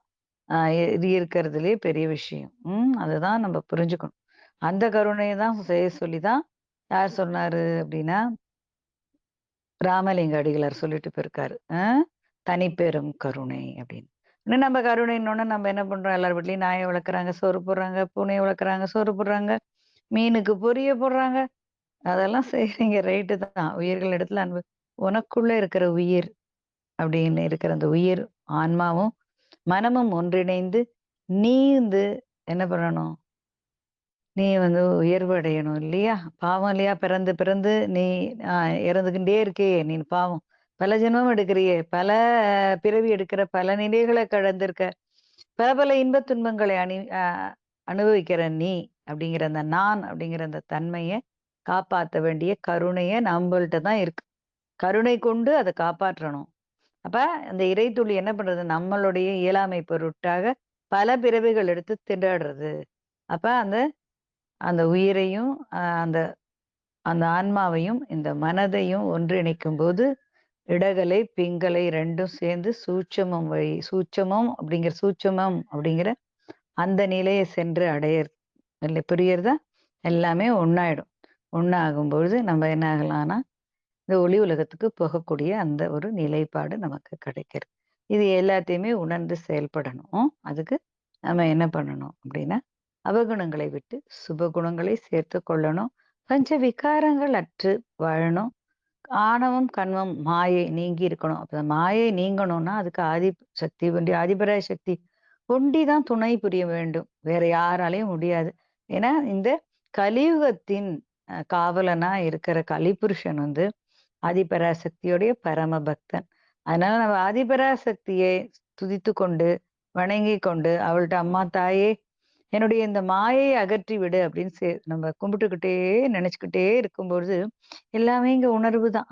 இது இருக்கிறதுலயே பெரிய விஷயம். அதுதான் நம்ம புரிஞ்சுக்கணும். அந்த கருணைய தான் செய்ய சொல்லி தான் யார் சொன்னாரு அப்படின்னா, ராமலிங்க அடிகளார் சொல்லிட்டு போயிருக்காரு. தனிப்பெரும் கருணை அப்படின்னு. இன்னும் நம்ம கருணைன்னோனே நம்ம என்ன பண்றோம்? எல்லார் வீட்லயும் நாய வளர்க்குறாங்க, சோறு போடுறாங்க. பூனைய வளர்க்குறாங்க, சோறு போடுறாங்க. மீனுக்கு பொரிய போடுறாங்க. அதெல்லாம் செய்றீங்க ரைட்டு தான். உயிர்கள் இடத்துல அன்பு. உனக்குள்ள இருக்கிற உயிர் அப்படின்னு இருக்கிற அந்த உயிர், ஆன்மாவும், மனமும் ஒன்றிணைந்து நீ வந்து என்ன பண்ணணும்? நீ வந்து உயர்வு அடையணும் இல்லையா? பாவம் இல்லையா? பிறந்து பிறந்து நீ அ இறந்துகிட்டே இருக்கே! நீ பாவம். பல ஜென்மம் எடுக்கிறியே! பல பிறவி எடுக்கிற, பல நிலைகள கடந்திருக்க. பல பல இன்பத் துன்பங்களை அனுபவிக்கிற நீ அப்படிங்கிற அந்த நான் அப்படிங்கிற அந்த தன்மைய காப்பாத்த வேண்டிய கருணைய நம்பள்ட்ட தான் இருக்கு. கருணை கொண்டு அத காப்பாற்றணும். அப்ப அந்த இறைத்துளி என்ன பண்றது? நம்மளுடைய இயலாமை பொருட்டாக பல பிறவிகள் எடுத்து திண்டாடுறது. அப்ப அந்த அந்த உயிரையும், அந்த அந்த ஆன்மாவையும், இந்த மனதையும் ஒன்றிணைக்கும்போது, இடகலை, பிங்கலை 2ம் சேர்ந்து சூட்சமம் அப்படிங்கிற அந்த நிலைய சென்று இல்ல புரியிறதா? எல்லாமே ஒண்ணாயிடும். ஒண்ணாகும்பொழுது நம்ம என்ன ஆகலாம்னா, இந்த ஒளி உலகத்துக்கு போகக்கூடிய அந்த ஒரு நிலைப்பாடு நமக்கு கிடைக்கிறது. இது எல்லாத்தையுமே உணர்ந்து செயல்படணும். அதுக்கு நம்ம என்ன பண்ணணும் அப்படின்னா, அவகுணங்களை விட்டு சுபகுணங்களை சேர்த்துக் கொள்ளணும். பஞ்ச விகாரங்கள் அற்று வாழணும். ஆணவம், கன்மம், மாயை நீங்கி இருக்கணும். அப்ப மாயை நீங்கணும்னா, அதுக்கு ஆதி சக்தி ஒண்டி ஆதிபராய சக்தி ஒண்டி தான் துணை புரிய வேண்டும். வேற யாராலயும் முடியாது. ஏன்னா, இந்த கலியுகத்தின் காவலனா இருக்கிற கலிபுருஷன் வந்து ஆதிபராசக்தியுடைய பரம பக்தன். அதனால நம்ம ஆதிபராசக்தியை துதித்துக் கொண்டு, வணங்கிக் கொண்டு, அவள்ட்ட "அம்மா தாயே, என்னுடைய இந்த மாயையை அகற்றி விடு" அப்படின்னு நம்ம கும்பிட்டுக்கிட்டே, நினைச்சுக்கிட்டே இருக்கும்பொழுது, எல்லாமே இங்க உணர்வு தான்.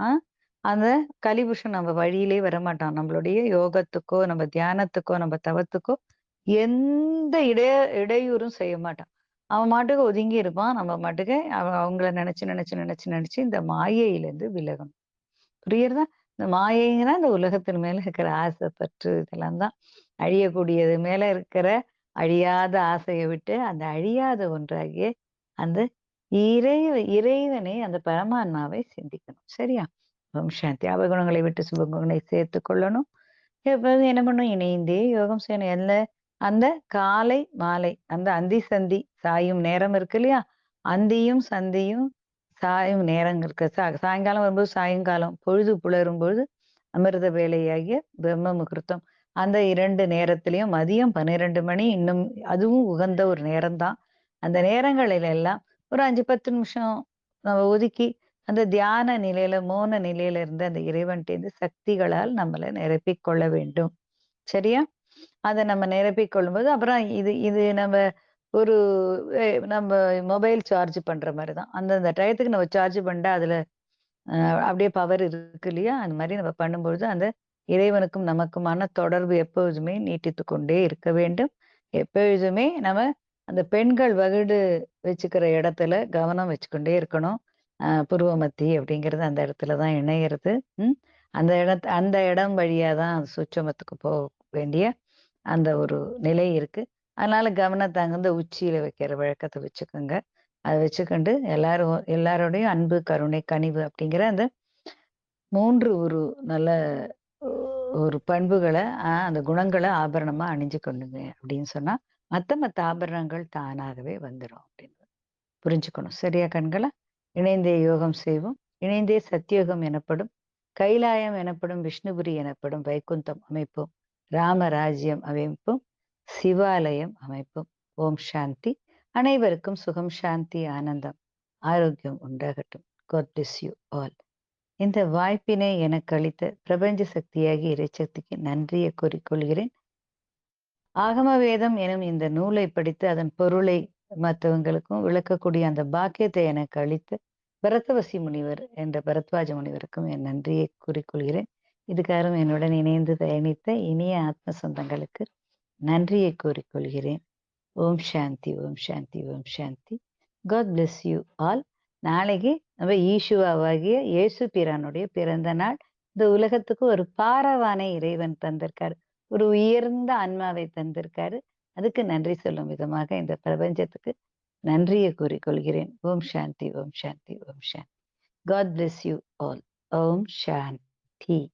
அந்த கலிபுருஷன் நம்ம வழியிலே வரமாட்டான். நம்மளுடைய யோகத்துக்கோ, நம்ம தியானத்துக்கோ, நம்ம தவத்துக்கோ எந்த இடையூறும் செய்ய மாட்டான். அவன் மாட்டுக்கு ஒதுங்கி இருப்பான். நம்ம மாட்டுக்கு அவங்கள நினைச்சு இந்த மாயையிலிருந்து விலகணும். புரியுறதா? இந்த மாயைங்கன்னா, இந்த உலகத்தின் மேல இருக்கிற ஆசை, பற்று இதெல்லாம் தான். அழியக்கூடியது மேல இருக்கிற அழியாத ஆசைய விட்டு, அந்த அழியாத ஒன்றாகிய அந்த இறைவனை, அந்த பரமான்மாவை சிந்திக்கணும். சரியா? ஓம் சாந்தி. அவகுணங்களை விட்டு சுபகுணங்களை சேர்த்துக் கொள்ளணும். எப்போதும் என்ன பண்ணணும்? இணைந்தே யோகம் செய்யணும். அந்த காலை, மாலை அந்த அந்தி, சந்தி சாயும் நேரம் இருக்கு இல்லையா? அந்தியும், சந்தியும் சாயும் நேரம் இருக்கு. சாயங்காலம் வரும்போது சாயங்காலம், பொழுது புலரும்பொழுது அமிர்த வேளையாகிய பிரம்ம முகூர்த்தம். அந்த 2 நேரத்திலயும் மதியம் 12 மணி இன்னும் அதுவும் உகந்த ஒரு நேரம் தான். அந்த நேரங்களில் எல்லாம் ஒரு 5, 10 நிமிஷம் நம்ம ஒதுக்கி, அந்த தியான நிலையில, மோன நிலையில இருந்து அந்த இறைவன்ட்டேருந்து சக்திகளால் நம்மள நிரப்பிக் கொள்ள வேண்டும். சரியா? அத நம்ம நிரப்பிக் கொள்ளும்போது, அப்புறம் இது இது நம்ம ஒரு நம்ம மொபைல் சார்ஜ் பண்ற மாரி தான். அந்தந்த டயத்துக்கு நம்ம சார்ஜ் பண்ணிட்டா அதுல அ அப்படியே பவர் இருக்கு இல்லையா? அந்த மாரி நம்ம பண்ணும்பொழுது, அந்த இறைவனுக்கும் நமக்குமான தொடர்பு எப்பொழுதுமே நீட்டித்துக் கொண்டே இருக்க வேண்டும். எப்பொழுதுமே நம்ம அந்த பெண்கள் வகுடு வச்சுக்கிற இடத்துல கவனம் வச்சுக்கொண்டே இருக்கணும். புருவ மத்தி அப்படிங்கிறது அந்த இடத்துல தான் இணையிறது. ம். அந்த இடம் வழியா தான் சூட்சுமத்துக்கு வேண்டிய அந்த ஒரு நிலை இருக்கு. அதனால கவனத்த அங்கருந்து உச்சியில வைக்கிற வழக்கத்த வச்சுக்கோங்க. அத வச்சுக்கண்டு எல்லாரோடையும் அன்பு, கருணை, கனிவு அப்படிங்கிற அந்த 3 ஒரு நல்ல ஒ ஒரு பண்புகள அந்த குணங்கள ஆபரணமா அணிஞ்சுக்கணுங்க அப்படின்னு சொன்னா, மத்த ஆபரணங்கள் தானாகவே வந்துரும் அப்படின்னு புரிஞ்சுக்கணும். சரியா கண்களா? இணைந்தே யோகம் செய்வோம். இணைந்தே சத்தியோகம் எனப்படும், கைலாயம் எனப்படும், விஷ்ணுபுரி எனப்படும் வைகுந்தம் அமைப்போம். ராமராஜ்யம் அமைப்போம். சிவாலயம் அமைப்போம். ஓம் சாந்தி. அனைவருக்கும் சுகம், சாந்தி, ஆனந்தம், ஆரோக்கியம் உண்டாகட்டும். God bless you all. இந்த வாய்ப்பினை எனக்கு அளித்த பிரபஞ்ச சக்தியாகிய இறைசக்திக்கு நன்றியை கூறிக்கொள்கிறேன். ஆகம வேதம் எனும் இந்த நூலை படித்து அதன் பொருளை மற்றவங்களுக்கும் விளக்கக்கூடிய அந்த பாக்கியத்தை எனக்கு அளித்த பரதவசி முனிவர் என்ற பரத்வாஜ முனிவருக்கும் என் நன்றியை கூறிக்கொள்கிறேன். இதுக்காரும் என்னுடன் இணைந்து பயணித்த இனிய ஆத்ம சொந்தங்களுக்கு நன்றியை கூறிக்கொள்கிறேன். ஓம் சாந்தி, ஓம் சாந்தி, ஓம் சாந்தி. God bless you all. நாளைக்கு நம்ம ஈசுவாவாகிய இயேசு பிரானுடைய பிறந்த நாள். இந்த உலகத்துக்கு ஒரு பாரவானை இறைவன் தந்திருக்காரு. ஒரு உயர்ந்த ஆன்மாவை தந்திருக்காரு. அதுக்கு நன்றி சொல்லும் விதமாக இந்த பிரபஞ்சத்துக்கு நன்றியை கூறிக்கொள்கிறேன். ஓம் சாந்தி, ஓம் சாந்தி, ஓம் சாந்தி. God bless you all. ஓம் சாந்தி.